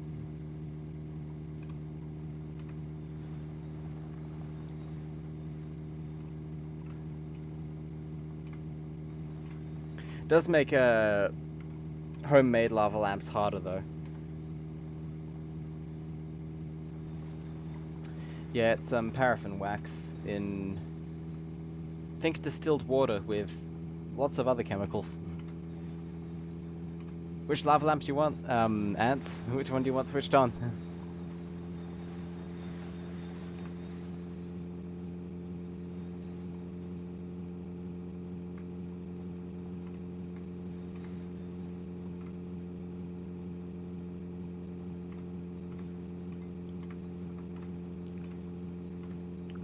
Does make homemade lava lamps harder though. Yeah, it's paraffin wax in, I think, distilled water with lots of other chemicals. Which lava lamps do you want, Ants? Which one do you want switched on?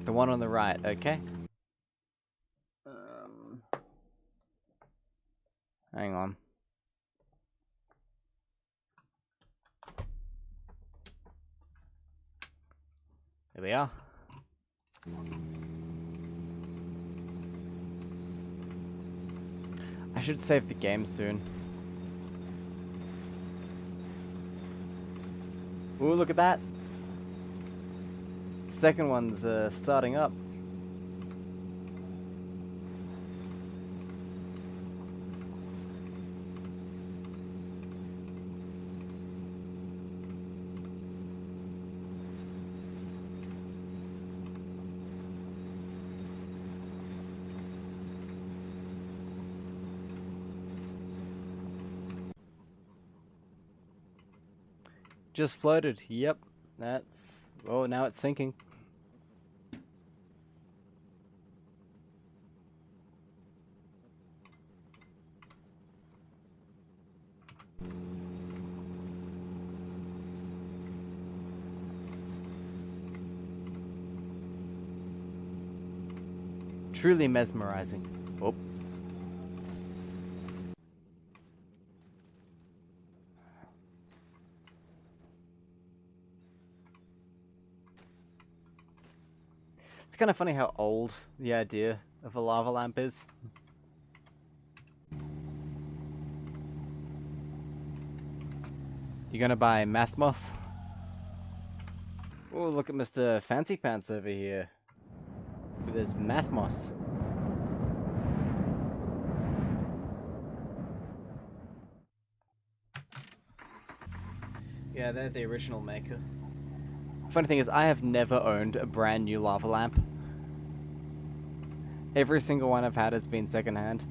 The one on the right, okay. Hang on. There we are. I should save the game soon. Ooh, look at that. Second one's starting up. Just floated. Yep. That's... Oh, now it's sinking. Truly mesmerizing. Oh. It's kind of funny how old the idea of a lava lamp is. You gonna buy Mathmos? Oh, look at Mr. Fancy Pants over here with his Mathmos. Yeah, they're the original maker. Funny thing is, I have never owned a brand new lava lamp. Every single one I've had has been secondhand.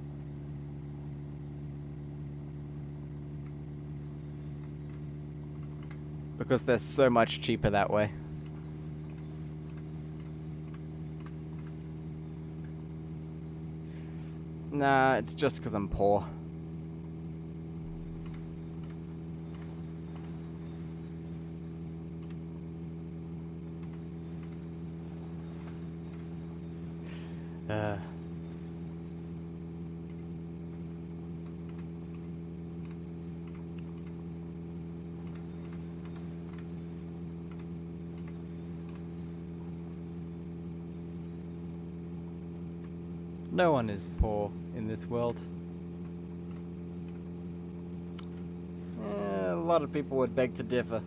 Because they're so much cheaper that way. Nah, it's just because I'm poor. No one is poor in this world. A lot of people would beg to differ.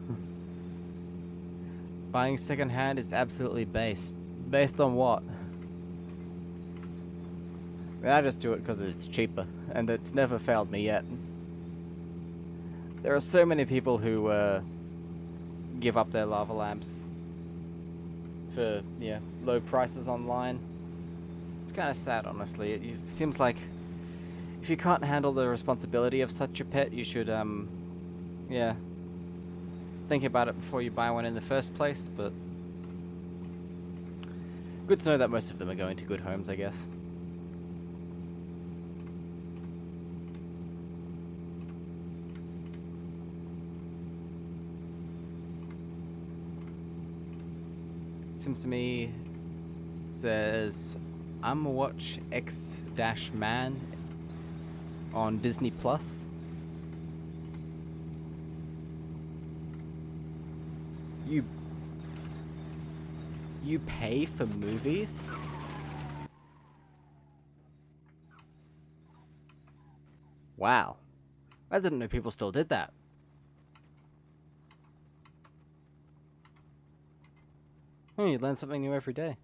Buying secondhand is absolutely based. Based on what? I mean, I just do it because it's cheaper, and it's never failed me yet. There are so many people who give up their lava lamps for low prices online. It's kind of sad, honestly. It seems like if you can't handle the responsibility of such a pet, you should think about it before you buy one in the first place. But good to know that most of them are going to good homes, I guess. Seems to me says I'm gonna watch X-Man on Disney Plus. You pay for movies? Wow. I didn't know people still did that. You learn something new every day.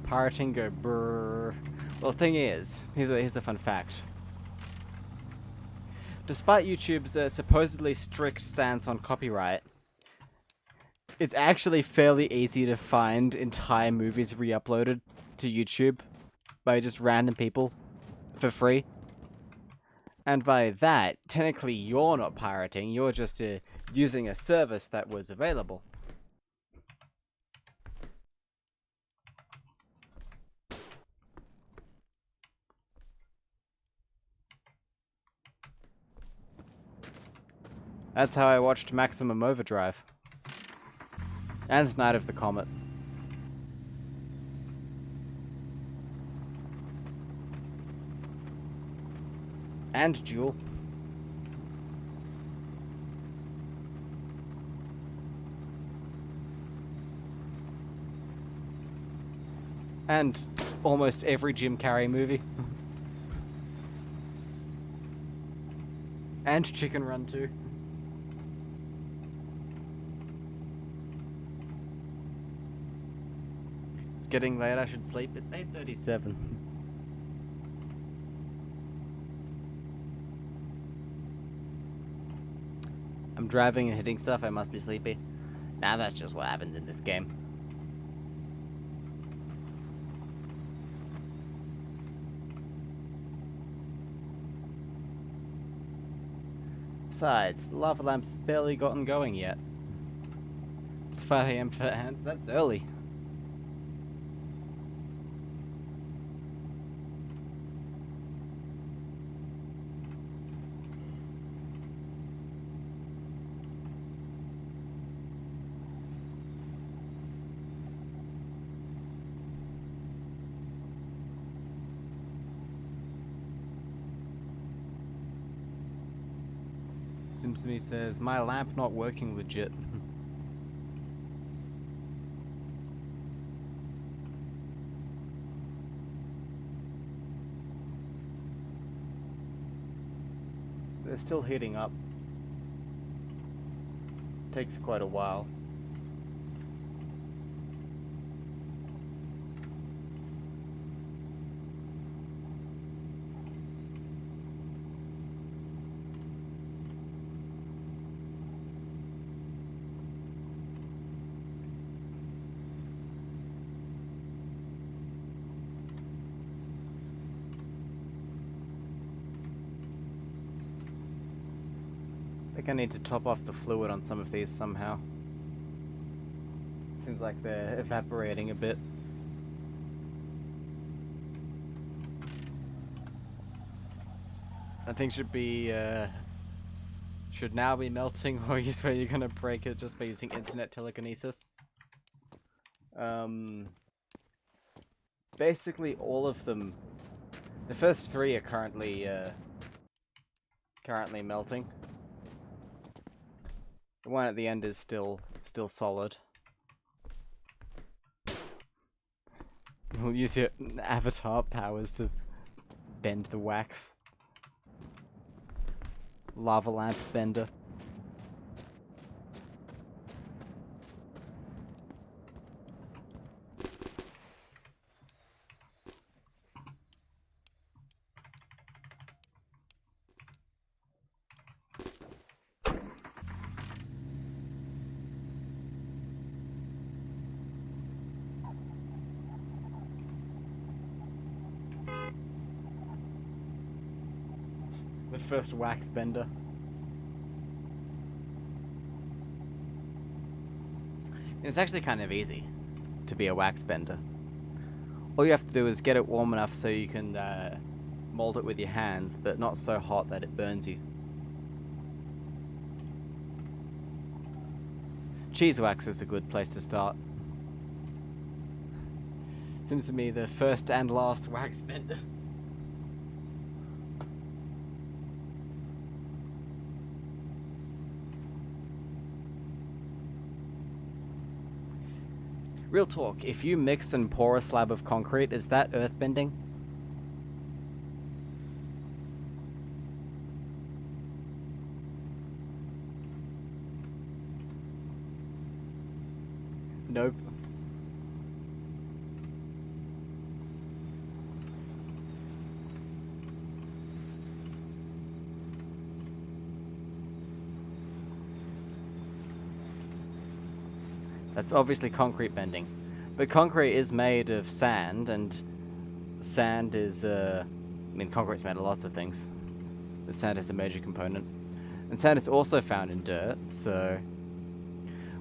Pirating go brrr. Well, the thing is, here's a fun fact. Despite YouTube's supposedly strict stance on copyright, it's actually fairly easy to find entire movies re-uploaded to YouTube by just random people for free. And by that, technically you're not pirating, you're just using a service that was available. That's how I watched Maximum Overdrive. And Night of the Comet. And Duel. And almost every Jim Carrey movie. And Chicken Run 2. It's getting late, I should sleep. It's 8:37. I'm driving and hitting stuff, I must be sleepy. Nah, that's just what happens in this game. Besides, the lava lamp's barely gotten going yet. It's 5 AM for ants, that's early. Simsimi says, my lamp not working legit. They're still heating up. Takes quite a while. I think I need to top off the fluid on some of these somehow. Seems like they're evaporating a bit. I think should now be melting, or you swear you're gonna break it just by using internet telekinesis. Basically all of them. The first three are currently melting. The one at the end is still solid. We'll use your avatar powers to bend the wax. Lava lamp bender. The first wax bender. It's actually kind of easy to be a wax bender. All you have to do is get it warm enough so you can mold it with your hands, but not so hot that it burns you. Cheese wax is a good place to start. Seems to me the first and last wax bender. Real talk, if you mix and pour a slab of concrete, is that earthbending? Nope. That's obviously concrete bending. But concrete is made of sand, and sand is, I mean, concrete's made of lots of things. The sand is a major component. And sand is also found in dirt, so...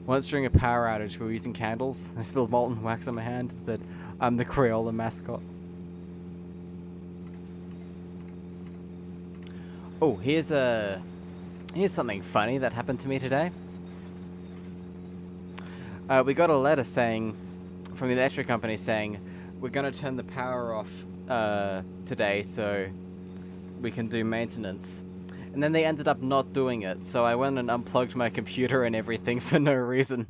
Once during a power outage, we were using candles. I spilled molten wax on my hand and said, I'm the Crayola mascot. Oh, here's something funny that happened to me today. We got a letter saying, from the electric company saying, we're going to turn the power off today so we can do maintenance. And then they ended up not doing it, so I went and unplugged my computer and everything for no reason.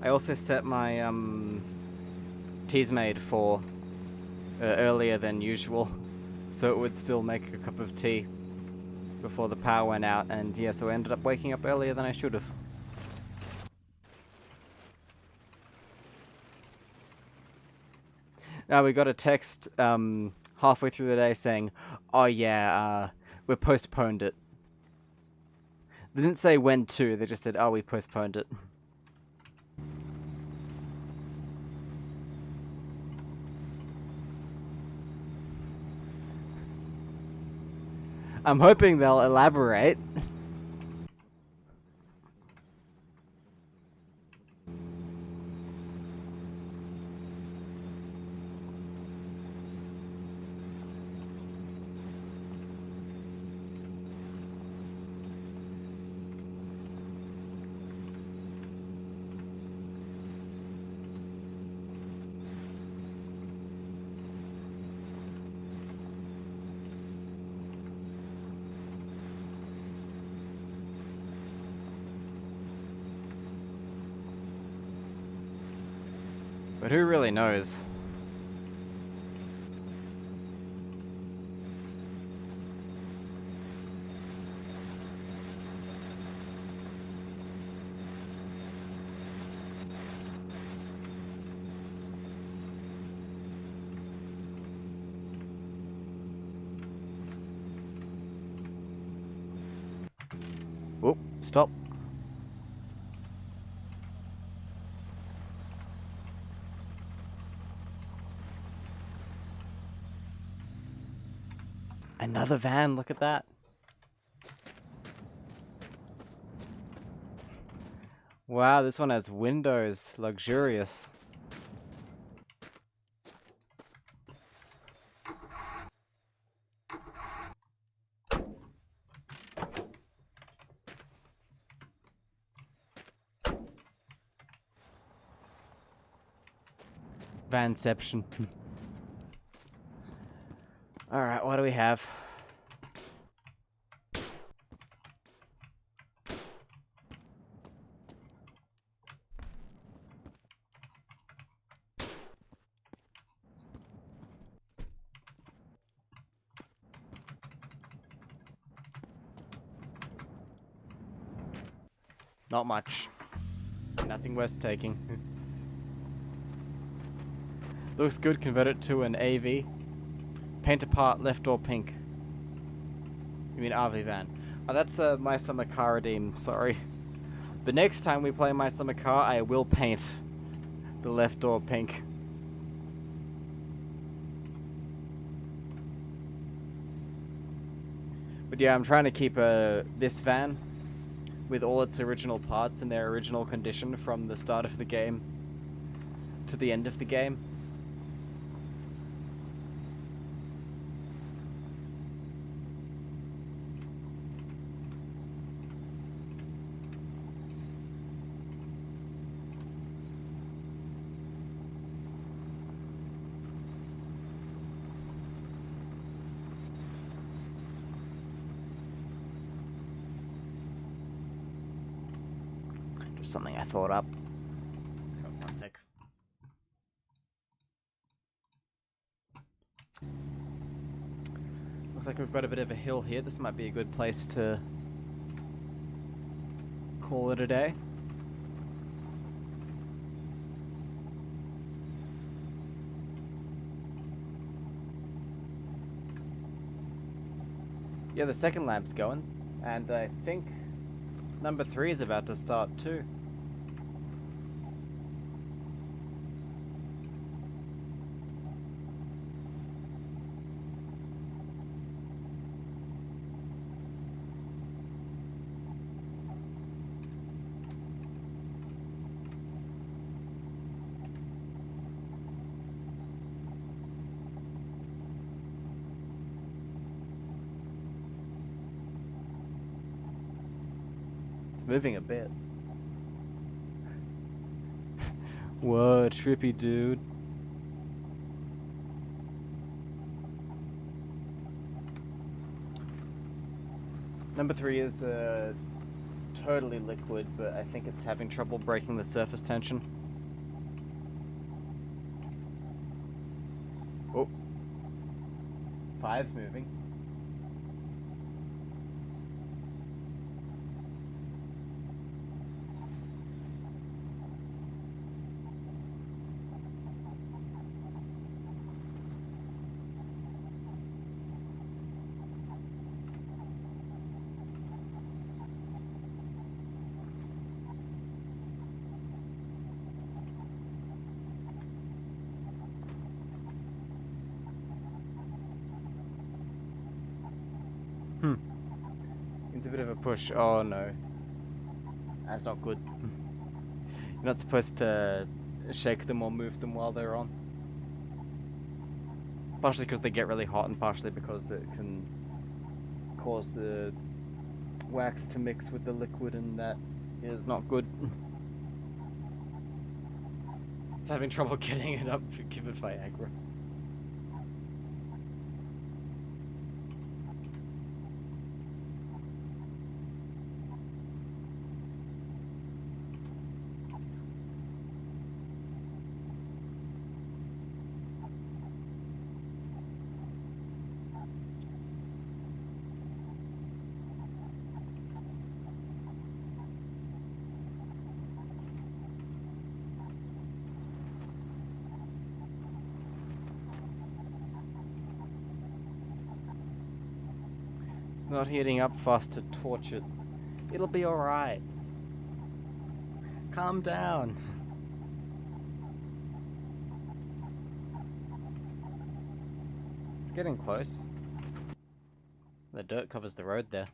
I also set my Teasmade for earlier than usual, so it would still make a cup of tea before the power went out, and yeah, so I ended up waking up earlier than I should have. Now we got a text halfway through the day saying, oh yeah, we postponed it. They didn't say when to, they just said, oh, we postponed it. I'm hoping they'll elaborate. But who really knows? Whoop, stop. Another van, look at that. Wow, this one has windows, luxurious. Vanception. Alright, what do we have? Not much. Nothing worth taking. Looks good, convert it to an AV. Paint apart, left door pink. You mean RV van. Oh, that's My Summer Car Redeem, sorry. But next time we play My Summer Car, I will paint the left door pink. But yeah, I'm trying to keep this van with all its original parts in their original condition from the start of the game to the end of the game. Just something I thought up. One sec. Looks like we've got a bit of a hill here. This might be a good place to call it a day. Yeah, the second lamp's going, and I think number 3 is about to start too. It's moving a bit. Whoa, trippy dude. Number 3 is totally liquid, but I think it's having trouble breaking the surface tension. Oh. 5's moving. It's a bit of a push. Oh no. That's not good. You're not supposed to shake them or move them while they're on. Partially because they get really hot and partially because it can cause the wax to mix with the liquid and that is not good. It's having trouble getting it up, give it Viagra. It's not heating up fast to torch it. It'll be alright. Calm down. It's getting close. The dirt covers the road there.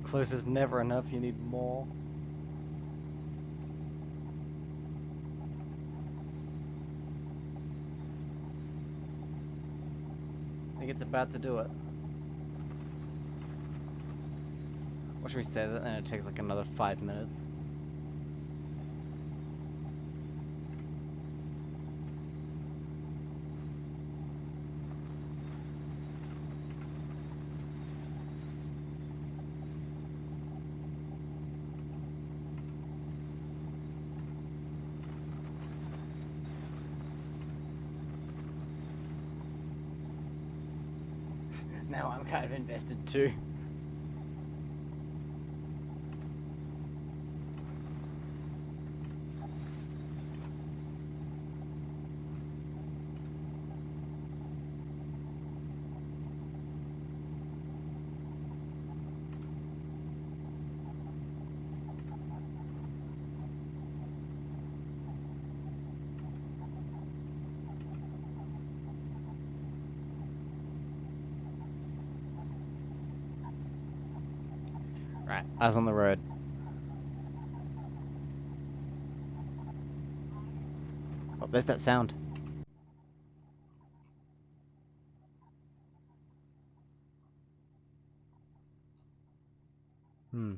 Close is never enough, you need more. I think it's about to do it. Or should we say that and it takes like another 5 minutes? Now I'm kind of invested too. Right, eyes on the road. Oh, there's that sound. Hmm.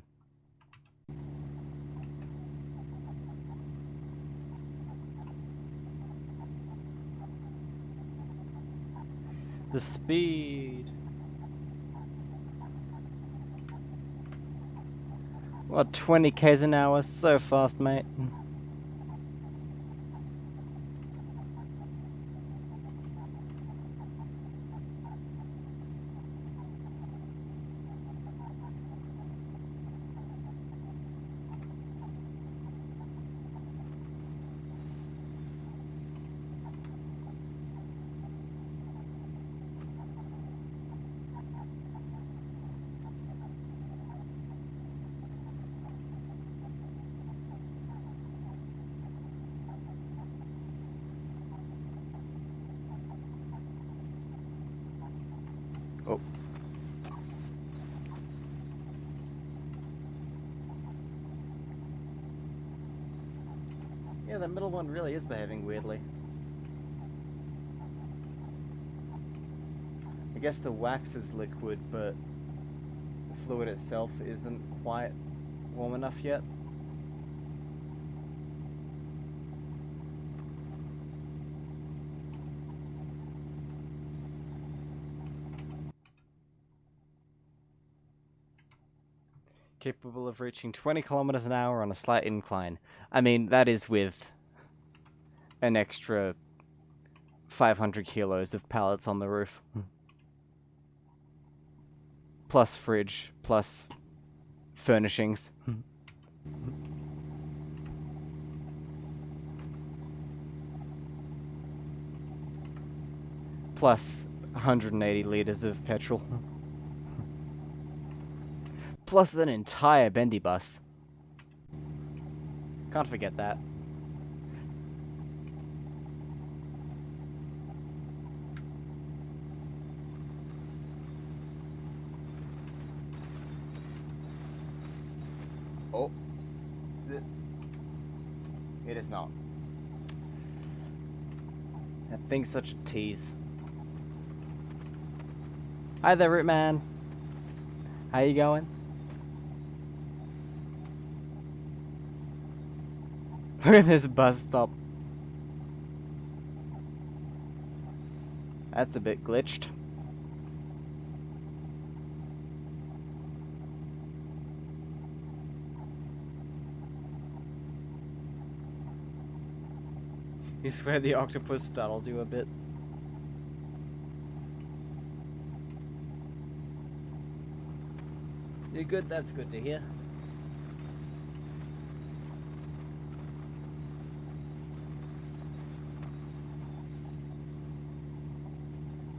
The speed. What, 20 k's an hour? So fast, mate. Oh. Yeah, that middle one really is behaving weirdly. I guess the wax is liquid, but the fluid itself isn't quite warm enough yet. Capable of reaching 20 kilometers an hour on a slight incline. I mean, that is with an extra 500 kilos of pallets on the roof. Plus fridge, plus furnishings. Plus 180 liters of petrol. Plus an entire bendy bus. Can't forget that. Oh. Is it? It is not. That thing's such a tease. Hi there, Root Man. How you going? Look at this bus stop. That's a bit glitched. You swear the octopus startled you a bit? You're good, that's good to hear.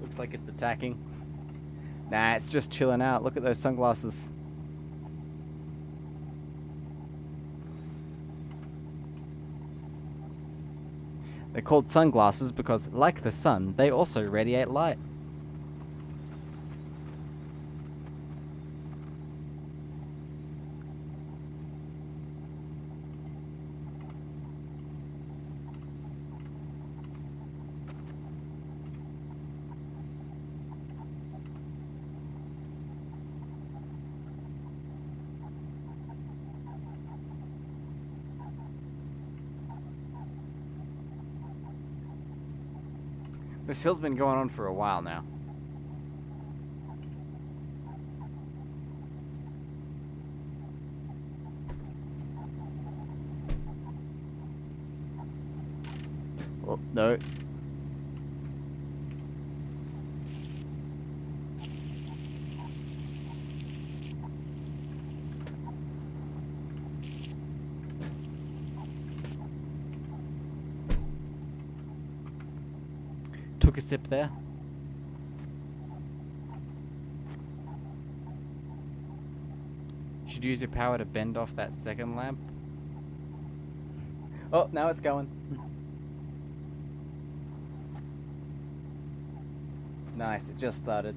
Looks like it's attacking. Nah, it's just chilling out. Look at those sunglasses. They're called sunglasses because, like the sun, they also radiate light. This hill's been going on for a while now. Oh, no. Took a sip there. Should use your power to bend off that second lamp. Oh, now it's going. Nice, it just started.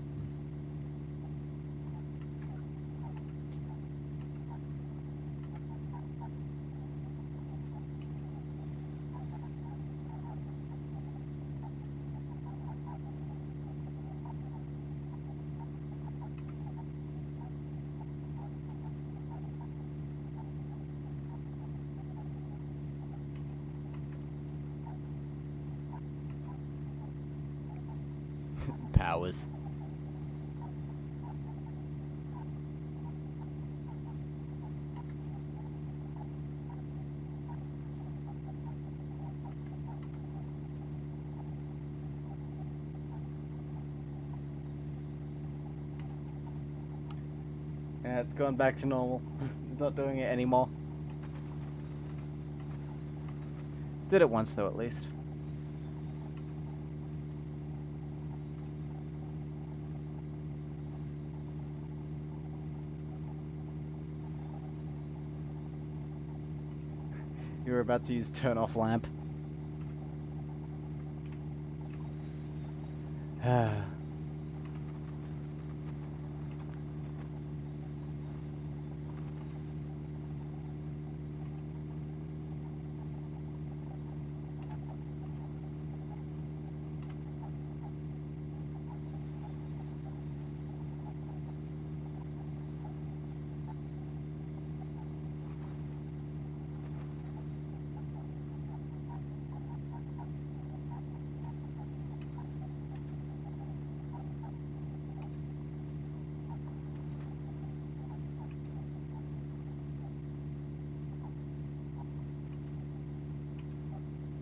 Powers. Yeah, it's gone back to normal. It's not doing it anymore. Did it once though, at least. You were about to use turn off lamp.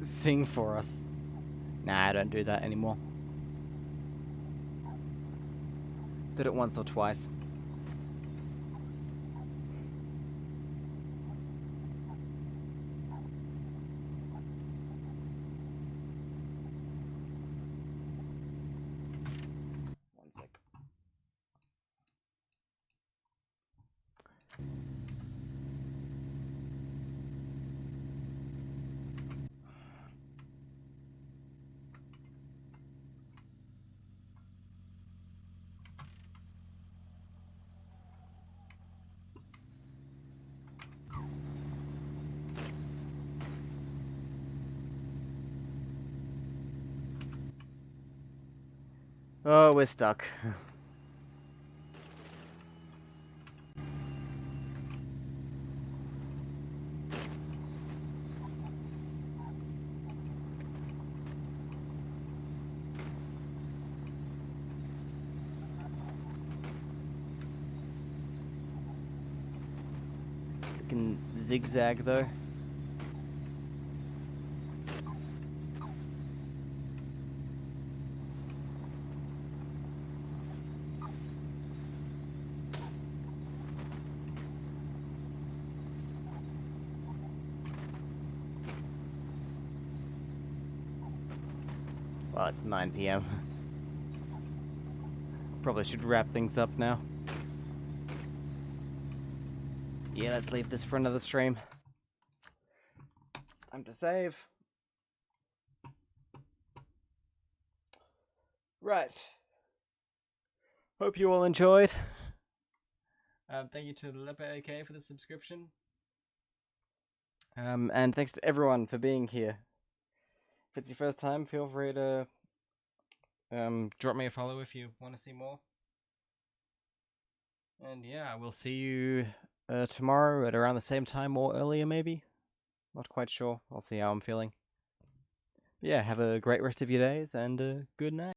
Sing for us. Nah, I don't do that anymore. Did it once or twice. One sec. Oh, we're stuck. can zigzag though. Well, it's 9 p.m. Probably should wrap things up now. Yeah, let's leave this for another stream. Time to save. Right. Hope you all enjoyed. Thank you to Leper AK for the subscription. And thanks to everyone for being here. If it's your first time, feel free to drop me a follow if you want to see more. And yeah, we'll see you tomorrow at around the same time or earlier, maybe. Not quite sure. I'll see how I'm feeling. Yeah, have a great rest of your days and good night.